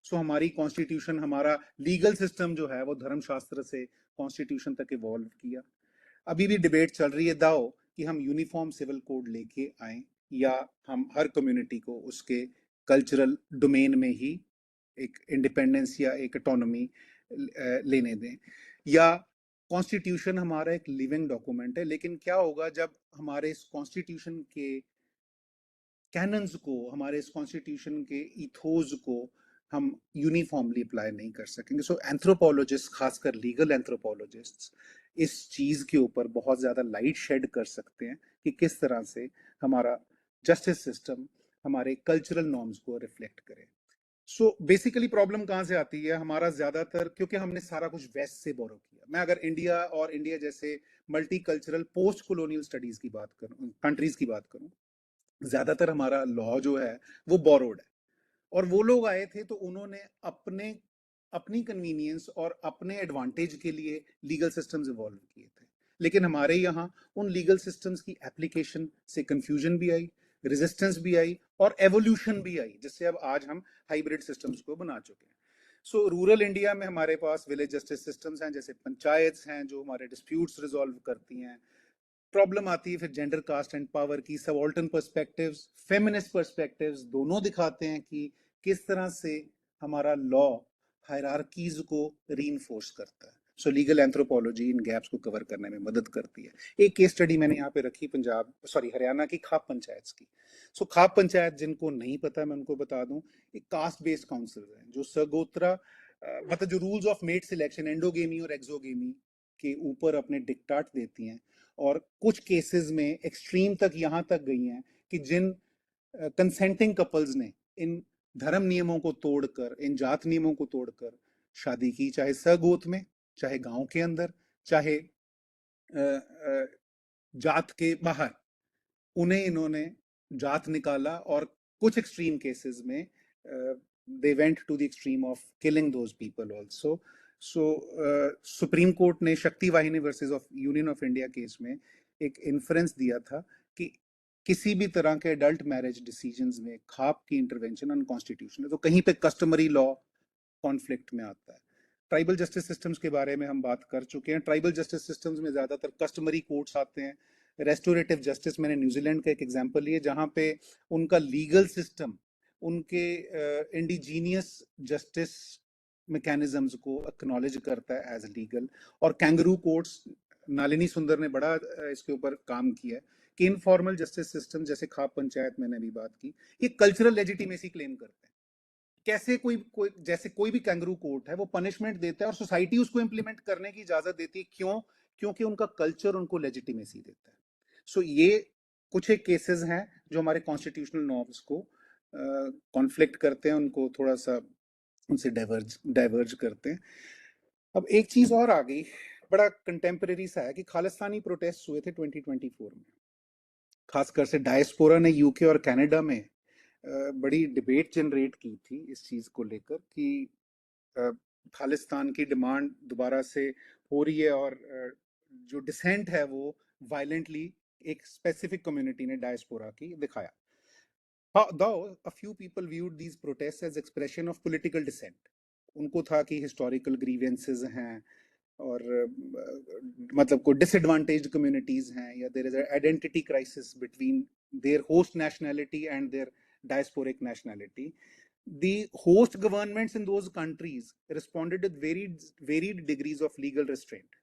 सो हमारी कॉन्स्टिट्यूशन, हमारा लीगल सिस्टम जो है वो धर्मशास्त्र से कॉन्स्टिट्यूशन तक इवॉल्व किया। अभी भी डिबेट चल रही है दाओ कि हम यूनिफॉर्म सिविल कोड लेके आए या हम हर कम्युनिटी को उसके कल्चरल डोमेन में ही एक इंडिपेंडेंस या एक ऑटोनॉमी लेने दें, या कॉन्स्टिट्यूशन हमारा एक लिविंग डॉक्यूमेंट है, लेकिन क्या होगा जब हमारे इस कॉन्स्टिट्यूशन के कैनन्स को, हमारे इस कॉन्स्टिट्यूशन के इथोज को हम यूनिफॉर्मली अप्लाई नहीं कर सकेंगे। सो एंथ्रोपोलॉजिस्ट, खासकर लीगल एंथ्रोपोलॉजिस्ट्स, इस चीज के ऊपर बहुत ज्यादा लाइट शेड कर सकते हैं कि किस तरह से हमारा जस्टिस सिस्टम हमारे कल्चरल नॉर्म्स को रिफ्लेक्ट करे। सो बेसिकली प्रॉब्लम कहाँ से आती है, हमारा ज्यादातर, क्योंकि हमने सारा कुछ वेस्ट से बोरो किया। मैं अगर इंडिया और इंडिया जैसे multi cultural post colonial studies की बात करूं, कंट्रीज की बात करूं, ज्यादातर हमारा लॉ जो है वो बोरोड है, और वो लोग आए थे तो उन्होंने अपनी कन्वीनियंस और अपने एडवांटेज के लिए लीगल सिस्टम्स इवॉल्व किए थे। लेकिन हमारे यहाँ उन लीगल सिस्टम्स की एप्लीकेशन से कंफ्यूजन भी आई, रेजिस्टेंस भी आई और एवोल्यूशन भी आई, जिससे अब आज हम हाइब्रिड सिस्टम्स को बना चुके हैं। सो रूरल इंडिया में हमारे पास विलेज जस्टिस सिस्टम्स हैं, जैसे पंचायत हैं जो हमारे डिस्प्यूट्स रिजॉल्व करती हैं। प्रॉब्लम आती है फिर जेंडर, कास्ट एंड पावर की। सबाल्टर्न पर्सपेक्टिव्स, फेमिनिस्ट पर्सपेक्टिव्स दोनों दिखाते हैं कि किस तरह से हमारा लॉ हायरार्कीज को रीइंफोर्स करता है। सो लीगल एंथ्रोपोलॉजी इन गैप्स को कवर करने में मदद करती है। एक केस स्टडी मैंने यहाँ पे रखी हरियाणा की खाप पंचायत की। सो खाप पंचायत, जिनको नहीं पता मैं उनको बता दूं, एक कास्ट बेस्ड काउंसिल है जो सगोत्रा मतलब जो rules of mate selection, endogamy और एक्सोगेमी के ऊपर अपने डिक्टाट देती हैं, और कुछ केसेस में एक्सट्रीम तक यहाँ तक गई हैं कि जिन कंसेंटिंग कपल्स ने इन धर्म नियमों को तोड़कर, इन जात नियमों को तोड़कर शादी की, चाहे सगोत में, चाहे गांव के अंदर, चाहे जात के बाहर, उन्हें इन्होंने जात निकाला, और कुछ एक्सट्रीम केसेस में they went to the extreme of killing those people also. So Supreme Court ने Shakti Vahini versus of Union of India case में एक इन्फ्रेंस दिया था कि किसी भी तरह के अडल्ट मैरिज डिसीजंस में खाप की इंटरवेंशन अनकॉन्स्टिट्यूशनल है। तो कहीं पे कस्टमरी लॉ कॉन्फ्लिक्ट में आता है। ट्राइबल जस्टिस सिस्टम्स के बारे में हम बात कर चुके हैं। ट्राइबल जस्टिस सिस्टम्स में ज़्यादातर कस्टमरी कोर्ट्स आते हैं। रेस्टोरेटिव जस्टिस, मैंने न्यूजीलैंड का एक एग्जांपल लिया जहाँ पे उनका लीगल सिस्टम उनके इंडिजीनियस जस्टिस मैकेनिज्म्स को एक्नॉलेज करता है एज लीगल। और कैंगरू कोर्ट्स, नालिनी सुंदर ने बड़ा इसके ऊपर काम किया है कि इनफॉर्मल जस्टिस सिस्टम जैसे खाप पंचायत, मैंने अभी बात की, ये कल्चरल लेजिटिमेसी क्लेम करते हैं। कैसे जैसे कोई भी कैंगरू कोर्ट है वो पनिशमेंट देता है और सोसाइटी उसको इंप्लीमेंट करने की इजाजत देती है। क्यों? क्योंकि उनका कल्चर उनको लेजिटिमेसी देता है। सो ये कुछ एक केसेस हैं जो हमारे कॉन्स्टिट्यूशनल नॉर्म्स को कॉन्फ्लिक्ट करते हैं, उनको थोड़ा सा उनसे डाइवर्ज करते हैं। अब एक चीज और आ गई, बड़ा कंटेम्परेरी सा है, कि खालिस्तानी प्रोटेस्ट हुए थे 2024 में। खासकर से डायस्पोरा ने यूके और कनाडा में बड़ी डिबेट जनरेट की थी इस चीज को लेकर कि खालिस्तान की डिमांड दोबारा से हो रही है, और जो डिसेंट है वो वायलेंटली एक स्पेसिफिक कम्युनिटी ने, डायस्पोरा की, दिखाया। Though a few people viewed these protests as expression of political dissent, उनको था कि historical grievances हैं और मतलब कोई disadvantaged communities हैं, या there is an identity crisis between their host nationality and their diasporic nationality. The host governments in those countries responded with varied degrees of legal restraint.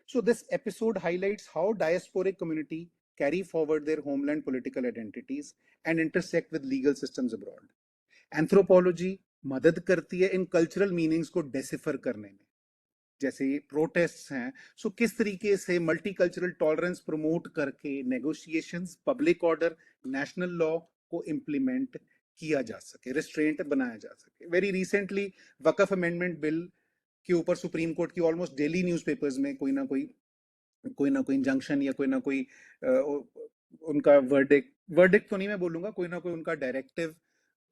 So this episode highlights how diasporic community carry forward their homeland political identities and intersect with legal systems abroad. Anthropology मदद करती है इन cultural meanings को decipher करने में, जैसे protests हैं। सो किस तरीके से मल्टीकल्चरल टॉलरेंस प्रमोट करके negotiations, public order, national law को इम्प्लीमेंट किया जा सके, रिस्ट्रेंट बनाया जा सके। वेरी रिसेंटली वकफ अमेंडमेंट बिल के ऊपर सुप्रीम कोर्ट की ऑलमोस्ट डेली न्यूज़पेपर्स में कोई ना कोई इंजंक्शन या कोई ना कोई उनका वर्डिक्ट तो नहीं मैं बोलूंगा, कोई ना कोई उनका डायरेक्टिव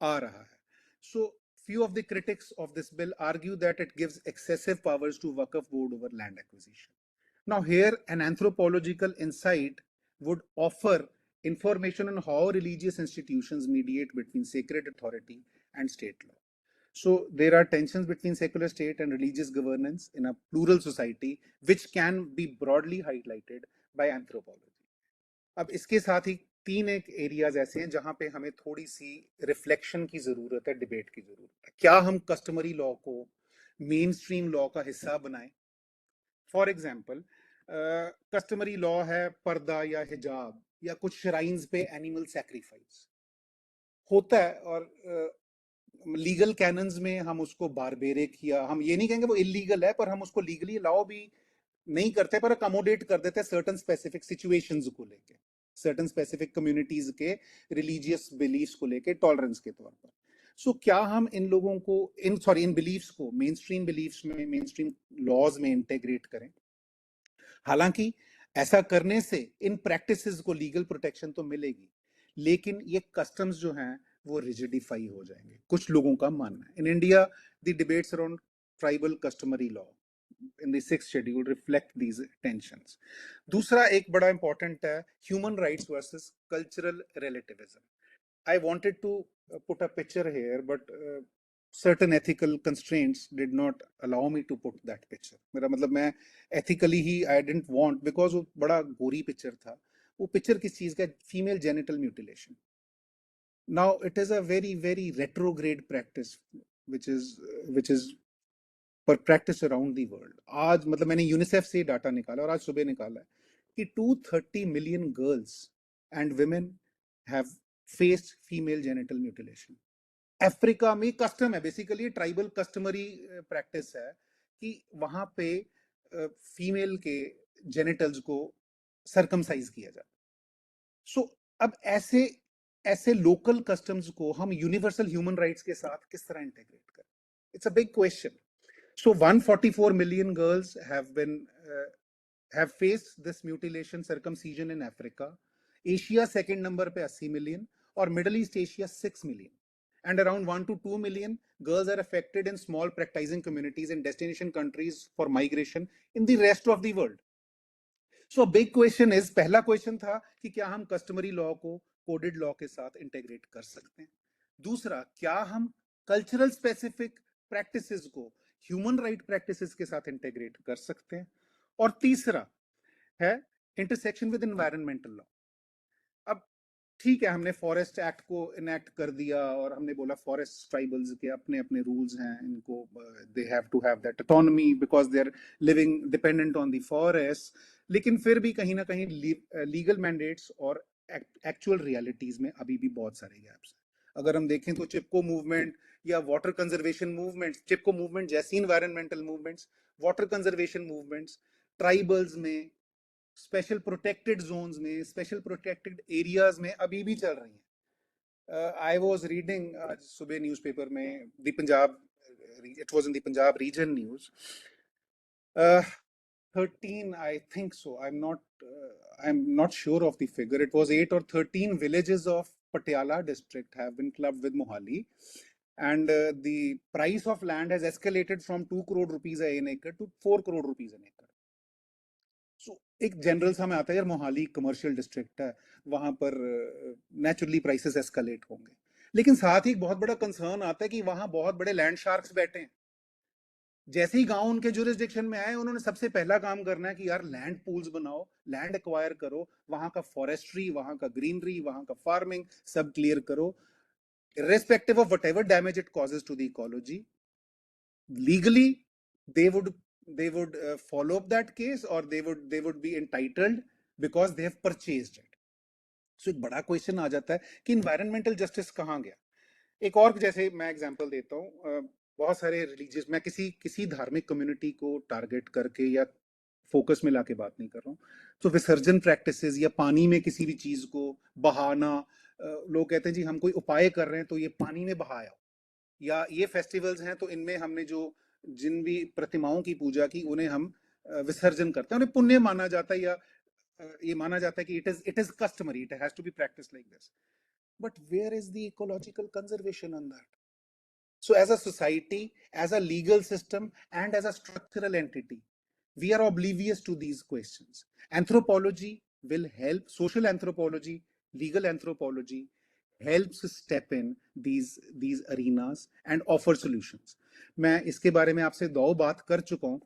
आ रहा है। सो few of the critics of this bill argue that it gives excessive powers to Waqf board over land acquisition. Now here an anthropological insight would offer information on how religious institutions mediate between sacred authority and state law. So there are tensions between secular state and religious governance in a plural society, which can be broadly highlighted by anthropology. अब इसके साथ ही तीन एक areas ऐसे हैं जहां पे हमें थोड़ी सी रिफ्लेक्शन की जरूरत है, डिबेट की जरूरत है। क्या हम कस्टमरी लॉ को मेन स्ट्रीम लॉ का हिस्सा बनाएं? फॉर एग्जाम्पल, कस्टमरी लॉ है पर्दा या हिजाब या कुछ श्राइन्स पे एनिमल सैक्रिफाइस होता है, और लीगल कैनन्स में हम उसको बारबेरिक, या हम ये नहीं कहेंगे वो इलीगल है, पर हम उसको लीगली अलाउ भी नहीं करते, पर अकोमोडेट कर देते हैं सर्टन स्पेसिफिक सिचुएशंस को लेके, सर्टन स्पेसिफिक कम्युनिटीज के रिलीजियस बिलीफ्स को लेके टॉलरेंस के तौर पर। सो क्या हम इन लोगों को इन बिलीफ्स को मेन स्ट्रीम बिलीफ्स में, मेन स्ट्रीम लॉज में इंटेग्रेट करें? हालांकि ऐसा करने से इन प्रैक्टिसेस को लीगल प्रोटेक्शन तो मिलेगी, लेकिन ये कस्टम्स जो हैं वो रिजिडिफाई हो जाएंगे, कुछ लोगों का मानना है। In India the debates around tribal customary law, in the sixth schedule reflect these tensions. दूसरा एक बड़ा important है human rights versus cultural relativism. I wanted to put a picture here, but certain ethical constraints did not allow me to put that picture. मेरा मतलब मैं ethically he I didn't want, because वो बड़ा गोरी picture था. वो picture किस चीज का? Female genital mutilation. Now it is a very very retrograde practice which is पर प्रैक्टिस अराउंड दी वर्ल्ड. आज मतलब मैंने यूनिसेफ से डाटा निकाला और आज सुबह निकाला है कि 230 million girls and women have faced female genital mutilation. Africa में कस्टम है, बेसिकली ट्राइबल कस्टमरी प्रैक्टिस है कि वहां पे फीमेल के जेनिटल्स को सरकमसाइज किया जाता. सो अब ऐसे लोकल कस्टम्स को हम यूनिवर्सल ह्यूमन राइट्स के साथ किस तरह इंटीग्रेट करें? It's a big question. So 144 million girls have faced this mutilation circumcision in Africa. Asia second number पे 80 million और Middle East Asia 6 million. And around 1 to 2 million girls are affected in small practicing communities in destination countries for migration in the rest of the world. So a big question is, पहला question था कि क्या हम customary law को coded law के साथ integrate कर सकते हैं? दूसरा, क्या हम cultural specific practices को ह्यूमन राइट प्रैक्टिसेस के साथ इंटीग्रेट कर सकते हैं? और तीसरा है इंटरसेक्शन विद एनवायरमेंटल लॉ. अब ठीक है, हमने फॉरेस्ट एक्ट को इनैक्ट कर दिया और हमने बोला फॉरेस्ट ट्राइबल्स के अपने अपने रूल्स हैं, इनको they have to have that autonomy because they are living dependent on the forest. लेकिन फिर भी कहीं ना कहीं लीगल मैंडेट्स और एक्चुअल रियलिटीज में अभी भी बहुत सारे गैप्स हैं. अगर हम देखें तो चिपको मूवमेंट या वाटर कंजर्वेशन मूवमेंट्स, चिपको मूवमेंट जैसी environmental movements, water conservation movements tribals में, स्पेशल प्रोटेक्टेड जोन्स में, स्पेशल प्रोटेक्टेड एरियाज में अभी भी चल रही हैं. आई वाज रीडिंग आज सुबह न्यूज़पेपर में the Punjab, it was in the Punjab region news. 13, I think so, I'm not sure of the figure, it was 8 or 13 villages of Patiala district have been clubbed with Mohali, and the price of land has escalated from 2 crore rupees an acre to 4 crore rupees an acre. So एक general सा में आता है यार, Mohali commercial district है, वहां पर naturally prices escalate होंगे. लेकिन साथ ही एक बहुत बड़ा कंसर्न आता है कि वहां बहुत बड़े लैंड शार्क्स बैठे हैं. जैसे ही गांव उनके जुरिस्डिक्शन में आए, उन्होंने सबसे पहला काम करना है कि यार लैंड पूल्स बनाओ, लैंड एक्वायर करो, वहां का फॉरेस्ट्री, वहां का ग्रीनरी, वहां का फार्मिंग सब क्लियर करो, irrespective of whatever damage it causes to the ecology. Legally they would follow up that case, or they would be entitled because they have purchased it. So एक बड़ा question आ जाता है कि environmental justice कहाँ गया. एक और जैसे मैं एग्जांपल देता हूँ, बहुत सारे रिलीजियस, मैं किसी धार्मिक कम्युनिटी को टारगेट करके या फोकस में लाके बात नहीं कर रहा हूँ. तो विसर्जन प्रैक्टिसेस या पानी में किसी भी चीज को बहाना, लोग कहते हैं जी हम कोई उपाय कर रहे हैं तो ये पानी में बहाया, या ये फेस्टिवल्स हैं तो इनमें हमने जो जिन भी प्रतिमाओं की पूजा की उन्हें हम विसर्जन करते हैं, उन्हें पुण्य माना जाता है, या ये माना जाता है कि it is customary, it has to be practice like this. But where is the ecological conservation on that? So as a society, as a legal system, and as a structural entity, we are oblivious to these questions. Anthropology will help, social anthropology, legal anthropology helps step in these arenas and offer solutions. मैं इसके बारे में आपसे 2 बात कर चुका हूँ,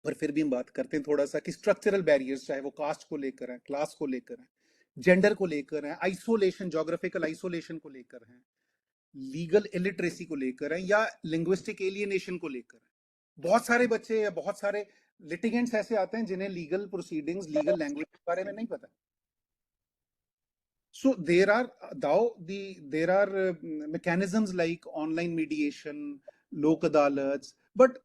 पर फिर भी हम बात करते हैं थोड़ा सा कि स्ट्रक्चरल बैरियर्स, चाहे वो कास्ट को लेकर है, क्लास को लेकर है, जेंडर को लेकर है, आइसोलेशन, जोग्राफिकल आइसोलेशन को लेकर है, लीगल इलिटरेसी को लेकर है, या लिंग्विस्टिक एलियनेशन को लेकर है. बहुत सारे बच्चे या बहुत सारे लिटिगेंट्स ऐसे आते हैं जिन्हें लीगल प्रोसीडिंग्स, लीगल लैंग्वेज के बारे में नहीं पता. So there are mechanisms like online mediation, lok adalats, but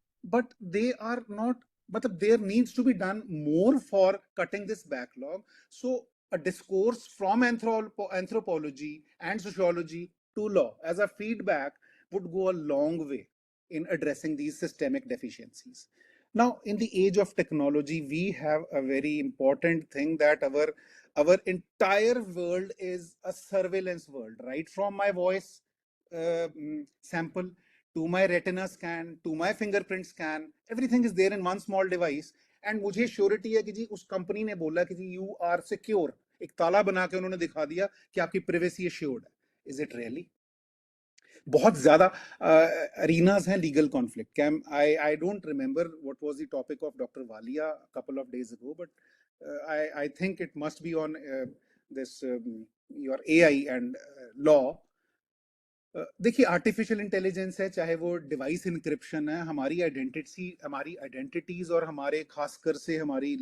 they are not, but there needs to be done more for cutting this backlog. So a discourse from anthropology and sociology to law as a feedback would go a long way in addressing these systemic deficiencies. Now, in the age of technology, we have a very important thing that our entire world is a surveillance world, right from my voice sample to my retina scan, to my fingerprint scan, everything is there in one small device. And मुझे surety है कि जी उस company ने बोला कि जी you are secure, एक ताला बना के उन्होंने दिखा दिया कि आपकी privacy assured है. Is it really? बहुत ज्यादा arenas हैं legal conflict. I don't remember what was the topic of Dr. Walia a couple of days ago, but I think it must be on this your AI and law. देखिए artificial intelligence है, चाहे वो device encryption है, हमारी identities और हमारे खासकर से हमारी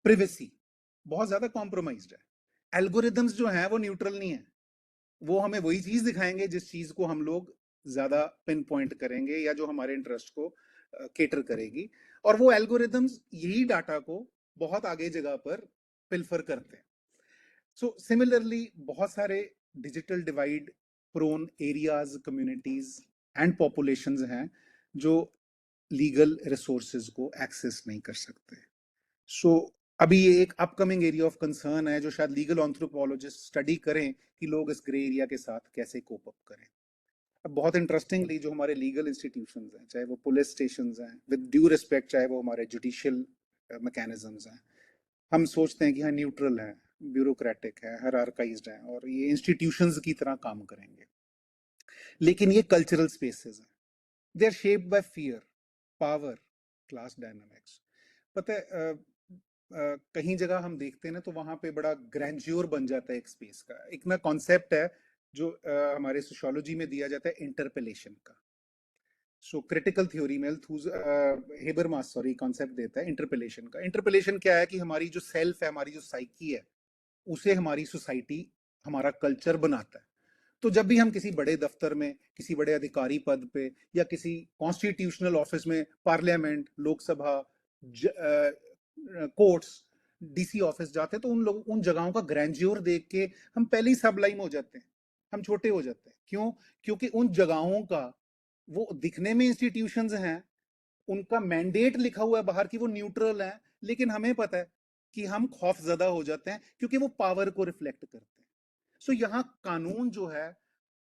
प्रिवेसी बहुत ज्यादा कॉम्प्रोमाइज्ड है. एल्गोरिदम्स जो हैं वो न्यूट्रल नहीं है, वो हमें वही चीज दिखाएंगे जिस चीज को हम लोग ज्यादा पिन पॉइंट करेंगे या जो हमारे इंटरेस्ट को केटर करेगी, और वो एल्गोरिदम्स यही डाटा को बहुत आगे जगह पर पिल्फर करते हैं. सो सिमिलरली बहुत सारे digital divide prone areas, communities and populations हैं जो लीगल रिसोर्सेज को एक्सेस नहीं कर सकते. सो अभी ये एक अपकमिंग एरिया ऑफ कंसर्न है जो शायद लीगल एंथ्रोपोलॉजिस्ट स्टडी करें कि लोग इस ग्रे एरिया के साथ कैसे कोप अप करें. अब बहुत इंटरेस्टिंगली जो हमारे लीगल इंस्टीट्यूशंस हैं, चाहे वो पुलिस स्टेशंस हैं, विद ड्यू रिस्पेक्ट, चाहे वो हमारे जुडिशियल मैकेनिज्म्स हैं, हम सोचते हैं कि हाँ न्यूट्रल है, ब्यूरोक्रेटिक है, हायरार्काइज्ड है और ये इंस्टीट्यूशंस की तरह काम करेंगे. लेकिन ये कल्चरल स्पेसेस हैं, they are shaped by fear, power, class dynamics. पता है कहीं जगह हम देखते हैं ना तो वहां पे बड़ा ग्रैंड्योर बन जाता है एक स्पेस का. एक ना कॉन्सेप्ट है जो हमारे सोशियोलॉजी में दिया जाता है इंटरपेलेशन का. सो क्रिटिकल थ्योरी में हेबरमास कॉन्सेप्ट देता है इंटरपेलेशन का. इंटरपेलेशन क्या है कि हमारी जो सेल्फ है, हमारी जो साइकी है, उसे हमारी सोसाइटी, हमारा कल्चर बनाता है. तो जब भी हम किसी बड़े दफ्तर में, किसी बड़े अधिकारी पद पे या किसी कॉन्स्टिट्यूशनल ऑफिस में, parliament, Lok Sabha, courts, DC office जाते हैं तो उन जगहों का ग्रैंड्योर देख के हम पहले ही सबलाइम हो जाते हैं, हम छोटे हो जाते हैं. क्यों? क्योंकि उन जगहों का वो दिखने में इंस्टीट्यूशंस हैं, उनका मैंडेट लिखा हुआ है बाहर की वो न्यूट्रल है, लेकिन हमें पता है कि हम खौफजदा हो जाते हैं क्योंकि वो पावर को रिफ्लेक्ट करते हैं. सो यहाँ कानून जो है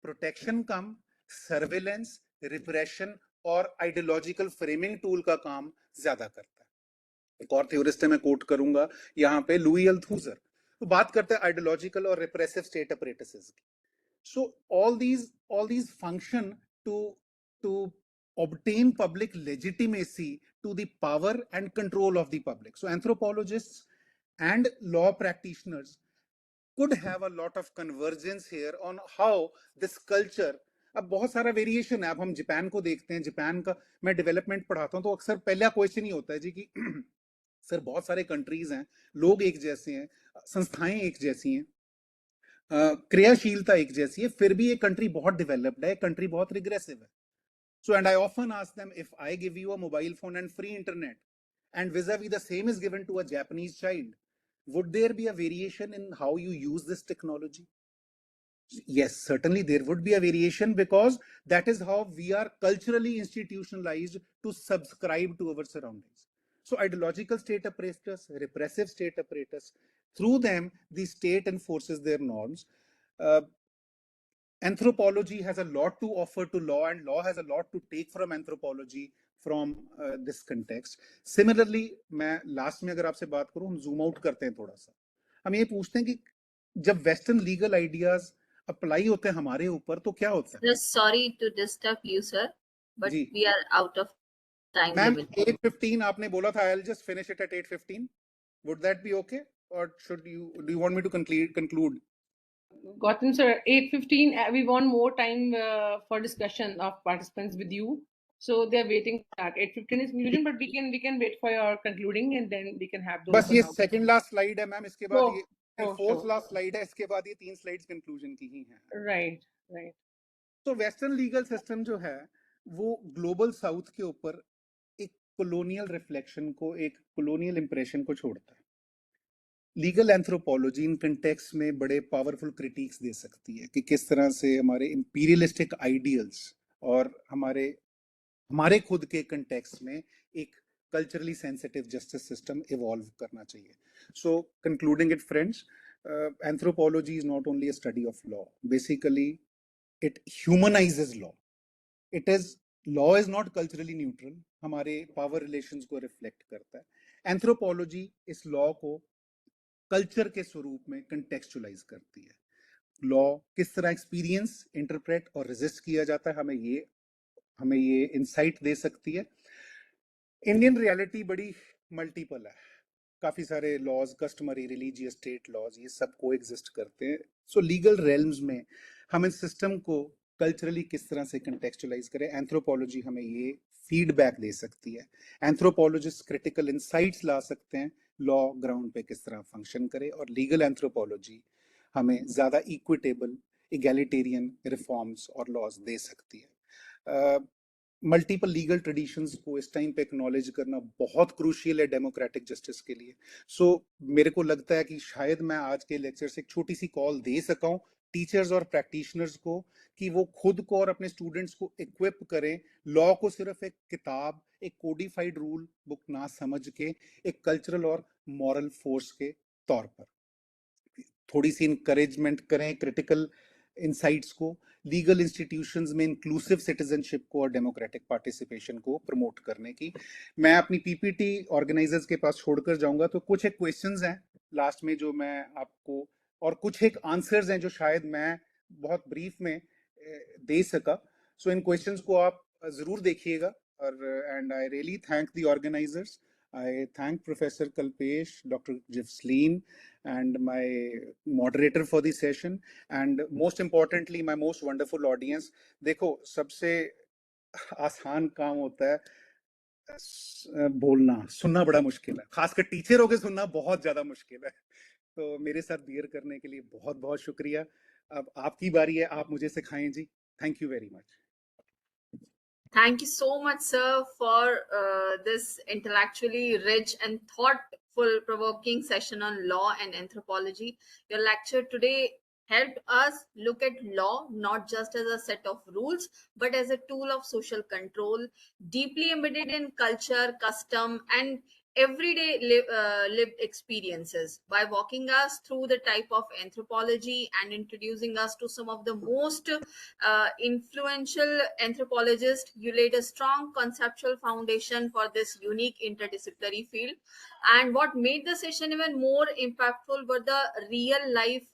प्रोटेक्शन कम, सर्वेलेंस, रिप्रेशन और आइडियोलॉजिकल फ्रेमिंग टूल का काम ज्यादा करता है. एक और थ्योरिस्ट है, मैं कोट करूंगा यहाँ पे, लुई अल्थूजर, तो बात करते हैं आइडियोलॉजिकल और रिप्रेसिव स्टेट अपरेटसेस की. So all these function to obtain public legitimacy to the power and control of the public. So anthropologists and law practitioners could have a lot of convergence here on how this culture. अब बहुत सारा variation है. अब हम Japan को देखते हैं, Japan का मैं डेवलपमेंट पढ़ाता हूँ तो अक्सर पहला क्वेश्चन ही होता है जी कि सर बहुत सारे कंट्रीज हैं, लोग एक जैसे हैं, संस्थाएं एक जैसी हैं, क्रियाशीलता एक जैसी है, फिर भी ये कंट्री बहुत डेवलप्ड है, कंट्री बहुत रिग्रेसिव है. So, and I often ask them, if I give you a mobile phone and free internet, and vis-a-vis the same is given to a Japanese child, would there be a variation in how you use this technology? Yes, certainly there would be a variation, because that is how we are culturally institutionalized to subscribe to our surroundings. So ideological state apparatus, repressive state apparatus, through them the state enforces their norms. Anthropology has a lot to offer to law, and law has a lot to take from anthropology from this context. Similarly, मैं last में अगर आपसे बात करूं, हम zoom out करते हैं थोड़ा सा. हम ये पूछते हैं कि जब वेस्टर्न लीगल आइडियाज अप्लाई होते हैं हमारे ऊपर तो क्या होता है? Sorry to disturb you, sir, but जी. we are out of time ma'am limit. 8:15 आपने बोला था. I'll just finish it at 8:15. Would that be okay, or do you want me to conclude? Gautam sir, 8:15, we want more time for discussion of participants with you. So they're waiting for that. 8:15 is conclusion, but we can wait for your concluding and then we can have those. बस ये second last slide है ma'am, इसके बाद ये fourth sure. Last slide है, इसके बाद ये 3 स्लाइड्स कंक्लूजन की ही हैं. Right. तो वेस्टर्न लीगल सिस्टम जो है वो ग्लोबल साउथ के ऊपर एक कॉलोनियल रिफ्लेक्शन को, एक कॉलोनियल इंप्रेशन को छोड़ता है. लीगल एंथ्रोपोलॉजी इन कंटेक्स्ट में बड़े पावरफुल क्रिटिक्स दे सकती है कि किस तरह से हमारे इंपीरियलिस्टिक आइडियल्स और हमारे खुद के कंटेक्स्ट में एक culturally sensitive justice system evolve करना चाहिए. So concluding it friends, anthropology is not only a study of law, basically it humanizes law. It is law is not culturally neutral, हमारे power relations को reflect करता है। Anthropology इस law को culture के स्वरूप में कंटेक्चुअलाइज करती है। लॉ किस तरह एक्सपीरियंस, इंटरप्रेट और रेजिस्ट किया जाता है, हमें ये इंसाइट दे सकती है। इंडियन रियलिटी बड़ी मल्टीपल है, काफी सारे laws, customary, religious, state laws, ये सब को एग्जिस्ट करते हैं। सो लीगल रेल्म्स में हम इस सिस्टम को कल्चरली किस तरह से कंटेक्चुअलाइज करें, एंथ्रोपोलॉजी हमें ये फीडबैक दे सकती है। एंथ्रोपोलॉजिस्ट क्रिटिकल इंसाइट्स ला सकते हैं लॉ ग्राउंड पे किस तरह फंक्शन करे, और लीगल एंथ्रोपोलॉजी हमें ज्यादा इक्विटेबल, इगैलिटेरियन रिफॉर्म्स और लॉज दे सकती है। मल्टीपल लीगल ट्रेडिशंस को इस टाइम पे एक्नॉलेज करना बहुत क्रूशियल है डेमोक्रेटिक जस्टिस के लिए। सो मेरे को लगता है कि शायद मैं आज के लेक्चर से एक छोटी सी कॉल दे सका हूँ टीचर्स और प्रैक्टिशनर्स को कि वो खुद को और अपने स्टूडेंट्स को इक्विप करें, लॉ को सिर्फ एक किताब, एक कोडिफाइड रूल बुक ना समझ के एक कल्चरल और मॉरल फोर्स के तौर पर थोड़ी सी इंकरेजमेंट करें क्रिटिकल इंसाइट्स को, लीगल इंस्टीट्यूशंस में इंक्लूसिव सिटीजनशिप को और डेमोक्रेटिक पार्टिसिपेशन को प्रमोट करने की। मैं अपनी पीपीटी ऑर्गेनाइजर्स के पास छोड़कर जाऊंगा, तो कुछ एक क्वेश्चंस हैं लास्ट में जो मैं आपको, और कुछ एक आंसर्स हैं जो शायद मैं बहुत ब्रीफ में दे सका। सो इन क्वेश्चंस को आप जरूर देखिएगा, और and I really thank the organisers. I thank Professor Kalpesh, Dr. Jivsleen, and my moderator for the session, and most importantly, my most wonderful audience. देखो, सबसे आसान काम होता है बोलना, सुनना बड़ा मुश्किल है, खासकर टीचरों के सुनना बहुत ज्यादा मुश्किल है। तो मेरे साथ बियर करने के लिए बहुत बहुत शुक्रिया। अब आपकी बारी है, आप मुझे सिखाएं जी। Thank you very much. Thank you so much, sir, for this intellectually rich and thoughtful provoking session on law and anthropology. Your lecture today helped us look at law not just as a set of rules, but as a tool of social control, deeply embedded in culture, custom, and everyday lived experiences. By walking us through the type of anthropology and introducing us to some of the most influential anthropologists, you laid a strong conceptual foundation for this unique interdisciplinary field. And what made the session even more impactful were the real life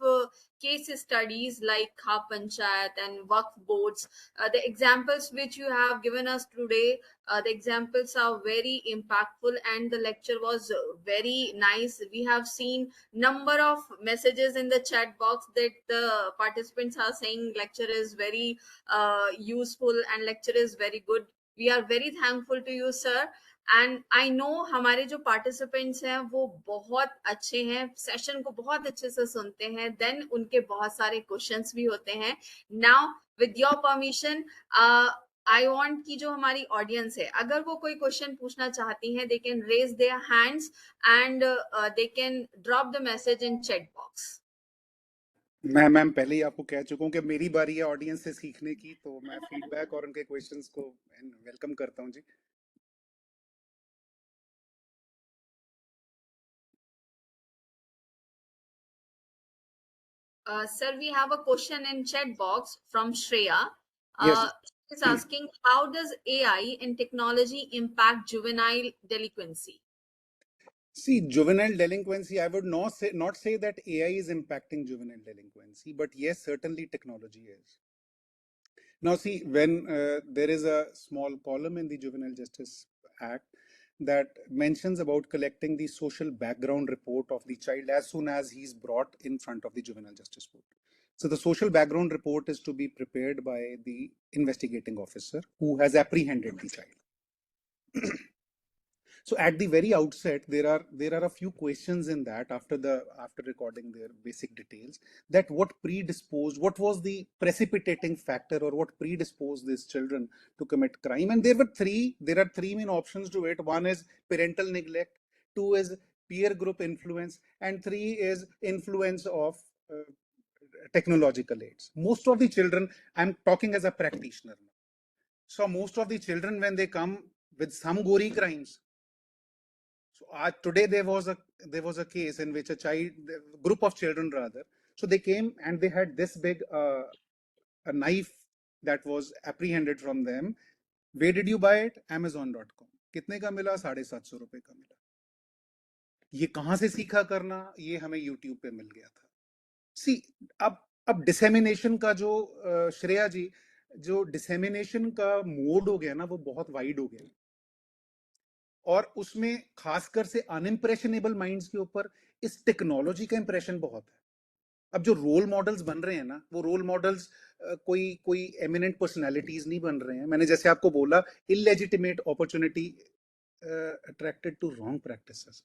case studies like Kha Panchayat and Waqf boards. The examples which you have given us today, the examples are very impactful, and the lecture was very nice. We have seen number of messages in the chat box that the participants are saying lecture is very useful and lecture is very good. We are very thankful to you, sir. And I know हमारे जो participants हैं वो बहुत अच्छे हैं, session को बहुत अच्छे से सुनते हैं, देन उनके बहुत सारे क्वेश्चंस भी होते हैं। Now with your permission I want कि जो हमारी ऑडियंस है, अगर वो कोई क्वेश्चन पूछना चाहती हैं, they can raise their hands and they can drop the message in chat box. Ma'am पहले ही आपको कह चुका हूँ कि मेरी बारी है ऑडियंस से सीखने की, तो मैं फीडबैक और उनके क्वेश्चंस को वेलकम करता हूँ जी। Sir, we have a question in chat box from Shreya. Yes. She's asking, how does AI and technology impact juvenile delinquency? See, juvenile delinquency, I would not say that AI is impacting juvenile delinquency, but yes, certainly technology is. Now, see, when there is a small column in the Juvenile Justice Act that mentions about collecting the social background report of the child as soon as he's brought in front of the Juvenile Justice Court. So the social background report is to be prepared by the investigating officer who has apprehended the child. So at the very outset, there are a few questions in that after recording their basic details, that what was the precipitating factor, or what predisposed these children to commit crime. And there are three main options to it. One is parental neglect, two is peer group influence, and three is influence of technological aids. Most of the children, I'm talking as a practitioner now. So most of the children, when they come with some gory crimes, today there was a case in which a group of children rather, so they came and they had this big a knife that was apprehended from them. Where did you buy it? Amazon.com. कितने का मिला? 750 रुपए का मिला. ये कहां से सीखा करना? ये हमें YouTube पे मिल गया था. See, अब डिसेमिनेशन का जो श्रेया जी, जो डिसेमिनेशन का मोड हो गया ना, वो बहुत वाइड हो गया, और उसमें खासकर से अनइम्प्रेशनेबल माइंड्स के ऊपर इस टेक्नोलॉजी का इंप्रेशन बहुत है. अब जो रोल मॉडल्स बन रहे हैं ना, वो रोल मॉडल्स कोई एमिनेंट पर्सनालिटीज नहीं बन रहे हैं. मैंने जैसे आपको बोला, illegitimate opportunity attracted to wrong practices.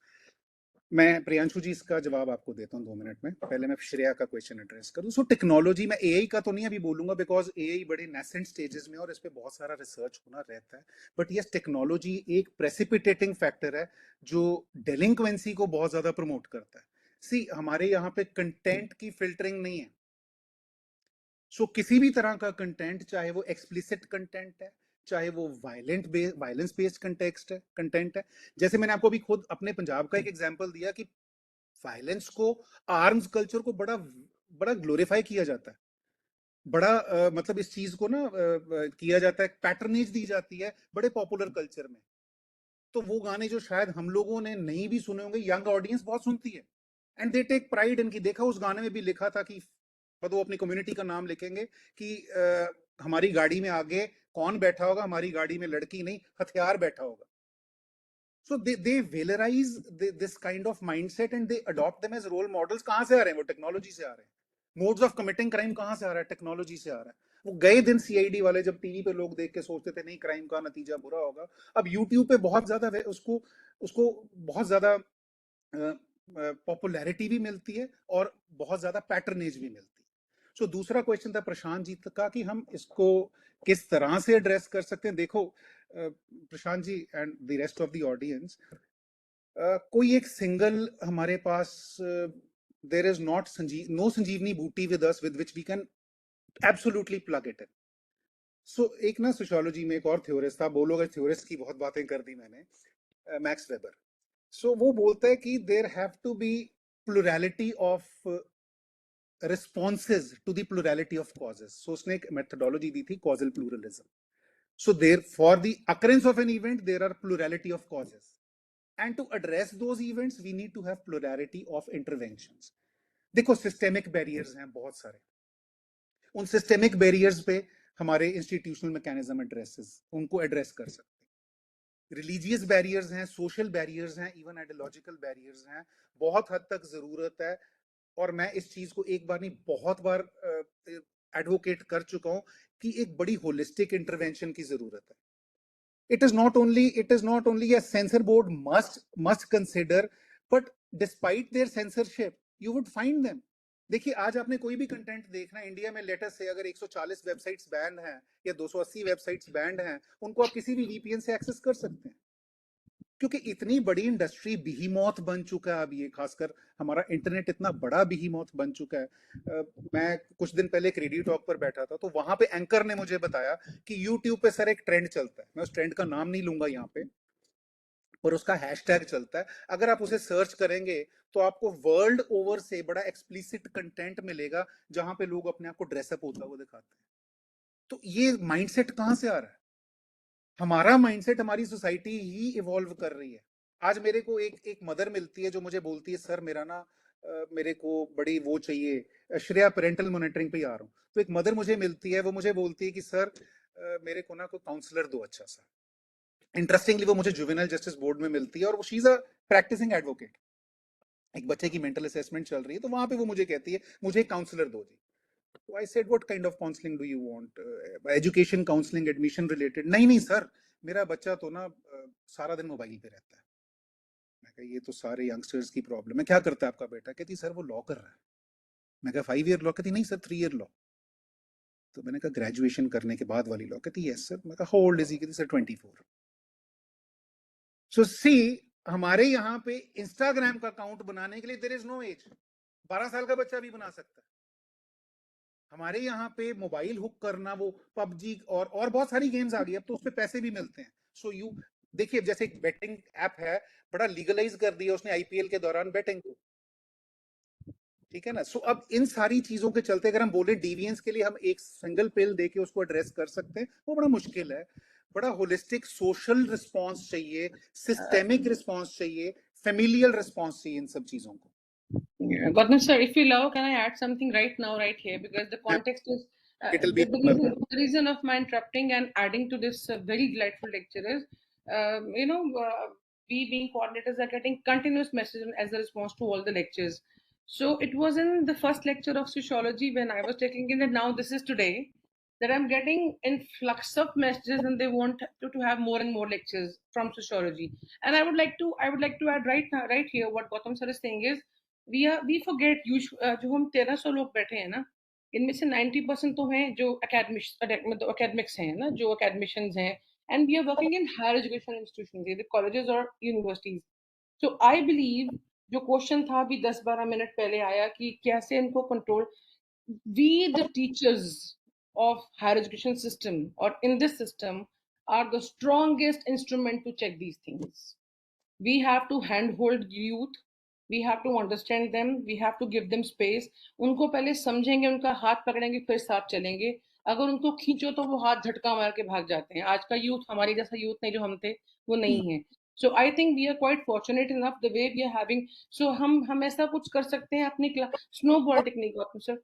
मैं प्रियांशु जी इसका जवाब आपको देता हूँ 2 मिनट में. पहले मैं श्रेया का क्वेश्चन एड्रेस करूँ. सो टेक्नोलॉजी में एआई का तो नहीं अभी बोलूंगा, बिकॉज एआई बड़े नेसेंट स्टेजेस में और इस पे बहुत सारा रिसर्च होना रहता है. बट यस, टेक्नोलॉजी एक प्रेसिपिटेटिंग फैक्टर है जो डेलिंक्वेंसी को बहुत ज्यादा प्रमोट करता है. सी, हमारे यहाँ पे कंटेंट की फिल्टरिंग नहीं है. सो किसी भी तरह का कंटेंट, चाहे वो एक्सप्लिसिट कंटेंट है, चाहे वो वायलेंस बेस्ड कंटेंट है. जैसे मैंने आपको अभी खुद अपने पंजाब का एक एग्जांपल दिया कि वायलेंस को, आर्म्स कल्चर को बड़ा ग्लोरीफाई किया जाता है, बड़ा मतलब इस चीज को ना किया जाता है, पैटर्नेज दी जाती है बड़े पॉपुलर कल्चर में. तो वो गाने जो शायद हम लोगों ने नहीं भी सुने होंगे, यंग ऑडियंस बहुत सुनती है, एंड दे टेक प्राइड इनकी. देखा उस गाने में भी लिखा था कि वो अपनी कम्युनिटी का नाम लिखेंगे कि हमारी गाड़ी में आगे कौन बैठा होगा? हमारी गाड़ी में लड़की नहीं, हथियार बैठा होगा. So they valorize this kind of mindset and they adopt them as role models. कहाँ से आ रहे हैं? वो टेक्नोलॉजी से आ रहे हैं. मोड्स ऑफ कमिटिंग क्राइम कहाँ से आ रहा है? टेक्नोलॉजी से आ रहा है. वो गए दिन सीआईडी वाले जब टीवी पे लोग देख के सोचते थे नहीं, क्राइम का नतीजा बुरा होगा, अब यूट्यूब पे बहुत ज्यादा उसको बहुत ज्यादा पॉपुलैरिटी भी मिलती है और बहुत ज्यादा पैटर्नेज भी मिलती है. सो दूसरा क्वेश्चन था प्रशांत जी का कि हम इसको किस तरह से एड्रेस कर सकते हैं. देखो Prashant ji and the rest of the audience, कोई एक सिंगल हमारे पास, there is not no Sanjeevani booti with us with which we can absolutely plug it in. So एक ना सोशियोलॉजी में एक और थ्योरिस्ट था, बोलोगे थ्योरिस्ट की बहुत बातें कर दी मैंने, मैक्स वेबर. सो वो बोलता है कि there have to be plurality of responses to the plurality of causes. So उसने एक methodology दी थी, causal pluralism. So there, for the occurrence of an event, there are plurality of causes, and to address those events, we need to have plurality of interventions. देखो systemic barriers हैं बहुत सारे. उन systemic barriers पे हमारे institutional mechanism addresses, उनको address कर सकते हैं. Religious barriers हैं, social barriers हैं, even ideological barriers हैं. बहुत हद तक जरूरत है, और मैं इस चीज को एक बार नहीं बहुत बार एडवोकेट कर चुका हूं कि एक बड़ी होलिस्टिक इंटरवेंशन की जरूरत है. It is not only a censor board must consider, but despite their censorship you would find them. देखिए, आज आपने कोई भी कंटेंट देखना है इंडिया में, लेटेस्ट से अगर 140 वेबसाइट्स बैंड हैं या 280 वेबसाइट्स बैंड हैं, उनको आप किसी भी वीपीएन से एक्सेस कर सकते हैं, क्योंकि इतनी बड़ी इंडस्ट्री बिहीमौत बन चुका है. अब ये खासकर हमारा इंटरनेट इतना बड़ा बिहीमौत बन चुका है. मैं कुछ दिन पहले एक रेडियो टॉक पर बैठा था, तो वहां पे एंकर ने मुझे बताया कि यूट्यूब पे सर एक ट्रेंड चलता है, मैं उस ट्रेंड का नाम नहीं लूंगा यहाँ पे, पर उसका हैशटैग चलता है. अगर आप उसे सर्च करेंगे तो आपको वर्ल्ड ओवर से बड़ा एक्सप्लिसिट कंटेंट मिलेगा जहां पे लोग अपने आप को ड्रेसअप होता हुआ दिखाते हैं. तो ये माइंडसेट कहां से आ रहा है? हमारा माइंडसेट, हमारी सोसाइटी ही इवॉल्व कर रही है. आज मेरे को एक मदर मिलती है जो मुझे बोलती है, सर मेरा ना मेरे को बड़ी वो चाहिए, श्रेया पेरेंटल मॉनिटरिंग पे ही आ रहा हूँ. तो एक मदर मुझे मिलती है, वो मुझे बोलती है कि सर मेरे को ना कोई काउंसलर दो अच्छा सा. इंटरेस्टिंगली वो मुझे जुवेनाइल जस्टिस बोर्ड में मिलती है और वो she is a practising advocate. एक बच्चे की मेंटल असेसमेंट चल रही है, तो वहां पे वो मुझे कहती है मुझे एक काउंसलर दो जी. So I said, what kind of counseling do you want? Education counseling, admission related? नहीं सर, मेरा बच्चा तो ना सारा दिन मोबाइल पे रहता है. मैं कहा ये तो सारे यंगस्टर्स की प्रॉब्लम है. क्या करता है आपका बेटा? कहती सर वो लॉ कर रहा है. मैं कहा 5 ईयर लॉ? कहती नहीं सर 3 ईयर लॉ. तो मैंने कहा ग्रेजुएशन करने के बाद वाली लॉ? कहती यस सर. मैं कहा हाउ ओल्ड इज ही? कहती सर 24. सो सी, हमारे यहाँ पे इंस्टाग्राम का अकाउंट बनाने के लिए देयर इज नो एज. 12 साल का बच्चा भी बना सकता है. हमारे यहाँ पे मोबाइल हुक करना, वो पबजी और बहुत सारी गेम्स आ गई अब तो, उस पे पैसे भी मिलते हैं. सो यू देखिए, जैसे एक बेटिंग ऐप है, बड़ा लीगलाइज कर दिया उसने आईपीएल के दौरान बेटिंग को. ठीक है ना. सो अब इन सारी चीजों के चलते अगर हम बोले डिविएंस के लिए हम एक सिंगल पिल देके उसको एड्रेस कर सकते हैं, वो बड़ा मुश्किल है. बड़ा होलिस्टिक सोशल रिस्पांस चाहिए, सिस्टेमिक रिस्पांस चाहिए, फेमिलियल रिस्पांस चाहिए इन सब चीजों को. Yeah. Gautam sir, if you allow, can I add something right now, right here? Because the context is It'll be the reason of my interrupting and adding to this very delightful lecture is, we being coordinators are getting continuous messages as a response to all the lectures. So it was in the first lecture of sociology when I was taking it, and now this is today that I'm getting influx of messages, and they want to have more and more lectures from sociology. And I would like to add right now, right here, what Gautam sir is saying is we forget जो हम 1300 लोग बैठे हैं ना, इनमें से 90% तो हैं जो academics हैं ना, जो academicians हैं, and we are working in higher education institutions, either colleges or universities. So I believe जो क्वेश्चन था अभी 10-12 मिनट पहले आया कि कैसे इनको control, we the teachers of higher education system or in this system are the strongest instrument to check these things. We have to handhold youth, we have to understand them, we have to give them space. उनको पहले समझेंगे, उनका हाथ पकड़ेंगे, फिर साथ चलेंगे. अगर उनको खींचो तो वो हाथ झटका मार के भाग जाते हैं. आज का यूथ हमारी जैसा यूथ नहीं, जो हम थे वो नहीं है. So I think we are quite fortunate enough the way we are having. So हम ऐसा कुछ कर सकते हैं अपनी स्नोबॉल टेक्निक सर.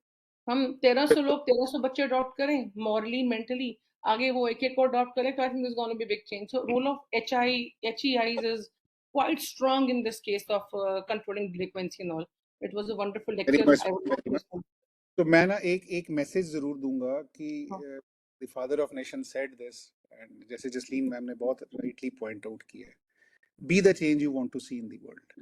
हम 1300 लोग 1300 बच्चे अडॉप्ट करें मॉरली मेंटली, आगे वो एक एक को अडॉप्ट करें, तो I think this gonna be big change. So role of HEIs is quite strong in this case of controlling delinquency and all. It was a wonderful lecture. I would like to respond. तो मैं ना एक message जरूर दूंगा कि the father of nation said this, and जैसे Jasleen ma'am ने बहुत राइटली पॉइंट आउट किया है, be the change you want to see in the world.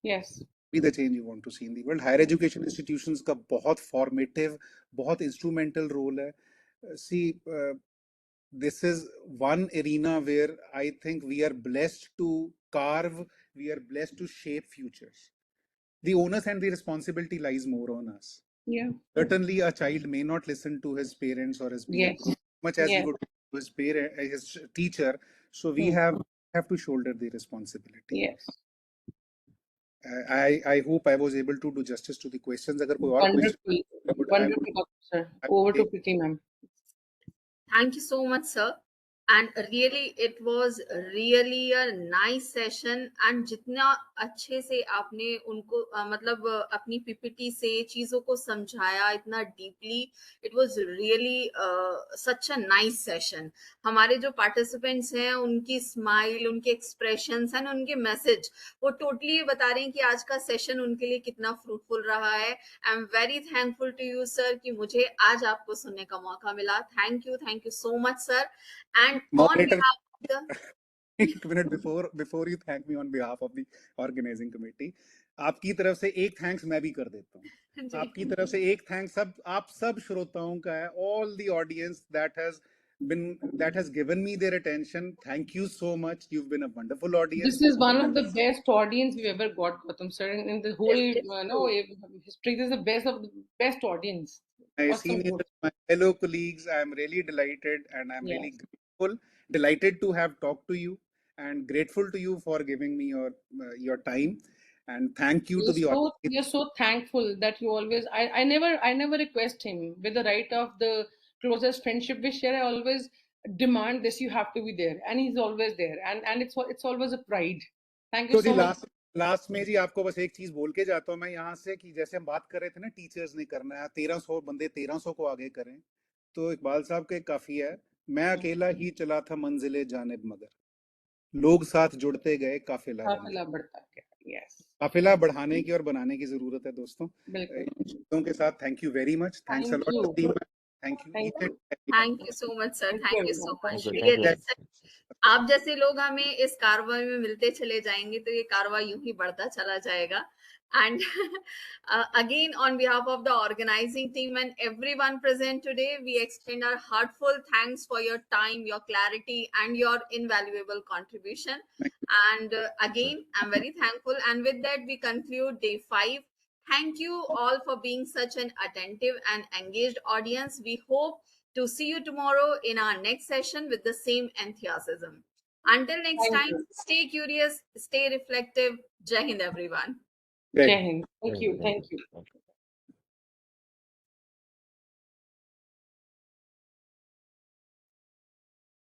Yes. Be the change you want to see in the world. Higher education institutions का बहुत formative, बहुत instrumental role है. सी this is one arena where I think we are blessed to carve, we are blessed to shape futures. The onus and the responsibility lies more on us. Yeah. Certainly a child may not listen to his parents or his parents much as he would to his parent, his teacher. So we have to shoulder the responsibility. Yes. I hope I was able to do justice to the questions. Agar koi aur Wonderful, sir. Over to Preeti ma'am. Thank you so much, sir. And really, it was really a nice session. And जितना अच्छे से आपने उनको मतलब अपनी PPT से चीजों को समझाया इतना deeply, it was really such a nice session. हमारे जो participants हैं, उनकी smile, उनके expressions and उनके message, वो totally ये बता रहे हैं कि आज का session उनके लिए कितना fruitful रहा है. I'm very thankful to you, sir, कि मुझे आज आपको सुनने का मौका मिला. Thank you so much, sir. And Moderator, on behalf of the 1 minute before you thank me on behalf of the organizing committee, आपकी तरफ से एक थैंक्स मैं भी कर देता हूँ. आपकी तरफ से एक थैंक्स आप सब श्रोताओं का है. All the audience that has given me their attention, thank you so much. You've been a wonderful audience. This is one of the best audience we've ever got, Gautam sir, in the whole history. This is the best of the best audience. My seniors, my fellow colleagues, I'm really delighted, and I'm really grateful, delighted to have talked to you, and grateful to you for giving me your time. And thank you to the audience. We are so thankful that you always. I never request him with the right of the closest friendship we share. I always demand this. You have to be there, and he's always there, and it's always a pride. Thank you so much. Last में जी आपको बस एक चीज बोल के जाता हूँ मैं यहाँ से, कि जैसे हम बात कर रहे थे ना, टीचर्स ने करना है, 1300 बंदे 1300 को आगे करें, तो इकबाल साहब का एक काफी है, मैं अकेला ही चला था मंजिले जानिब मगर लोग साथ जुड़ते गए काफिला बढ़ता गया. Yes. काफिला बढ़ाने की और बनाने की जरूरत है दोस्तों. बिल्कुल के साथ thank you very much. Thanks a lot team. Thank you so much, sir. Thank you so much. Really, आप जैसे लोग हमें इस कार्रवाई में मिलते चले जाएंगे तो ये कार्रवाई यूं ही बढ़ता चला जाएगा. And again, on behalf of the organizing team and everyone present today, we extend our heartfelt thanks for your time, your clarity, and your invaluable contribution. And again, I'm very thankful. And with that, we conclude day 5. Thank you all for being such an attentive and engaged audience. We hope to see you tomorrow in our next session with the same enthusiasm. Until next time, stay curious, stay reflective. Jai Hind, everyone. Great. Jai Hind. Thank you. Thank you. Okay.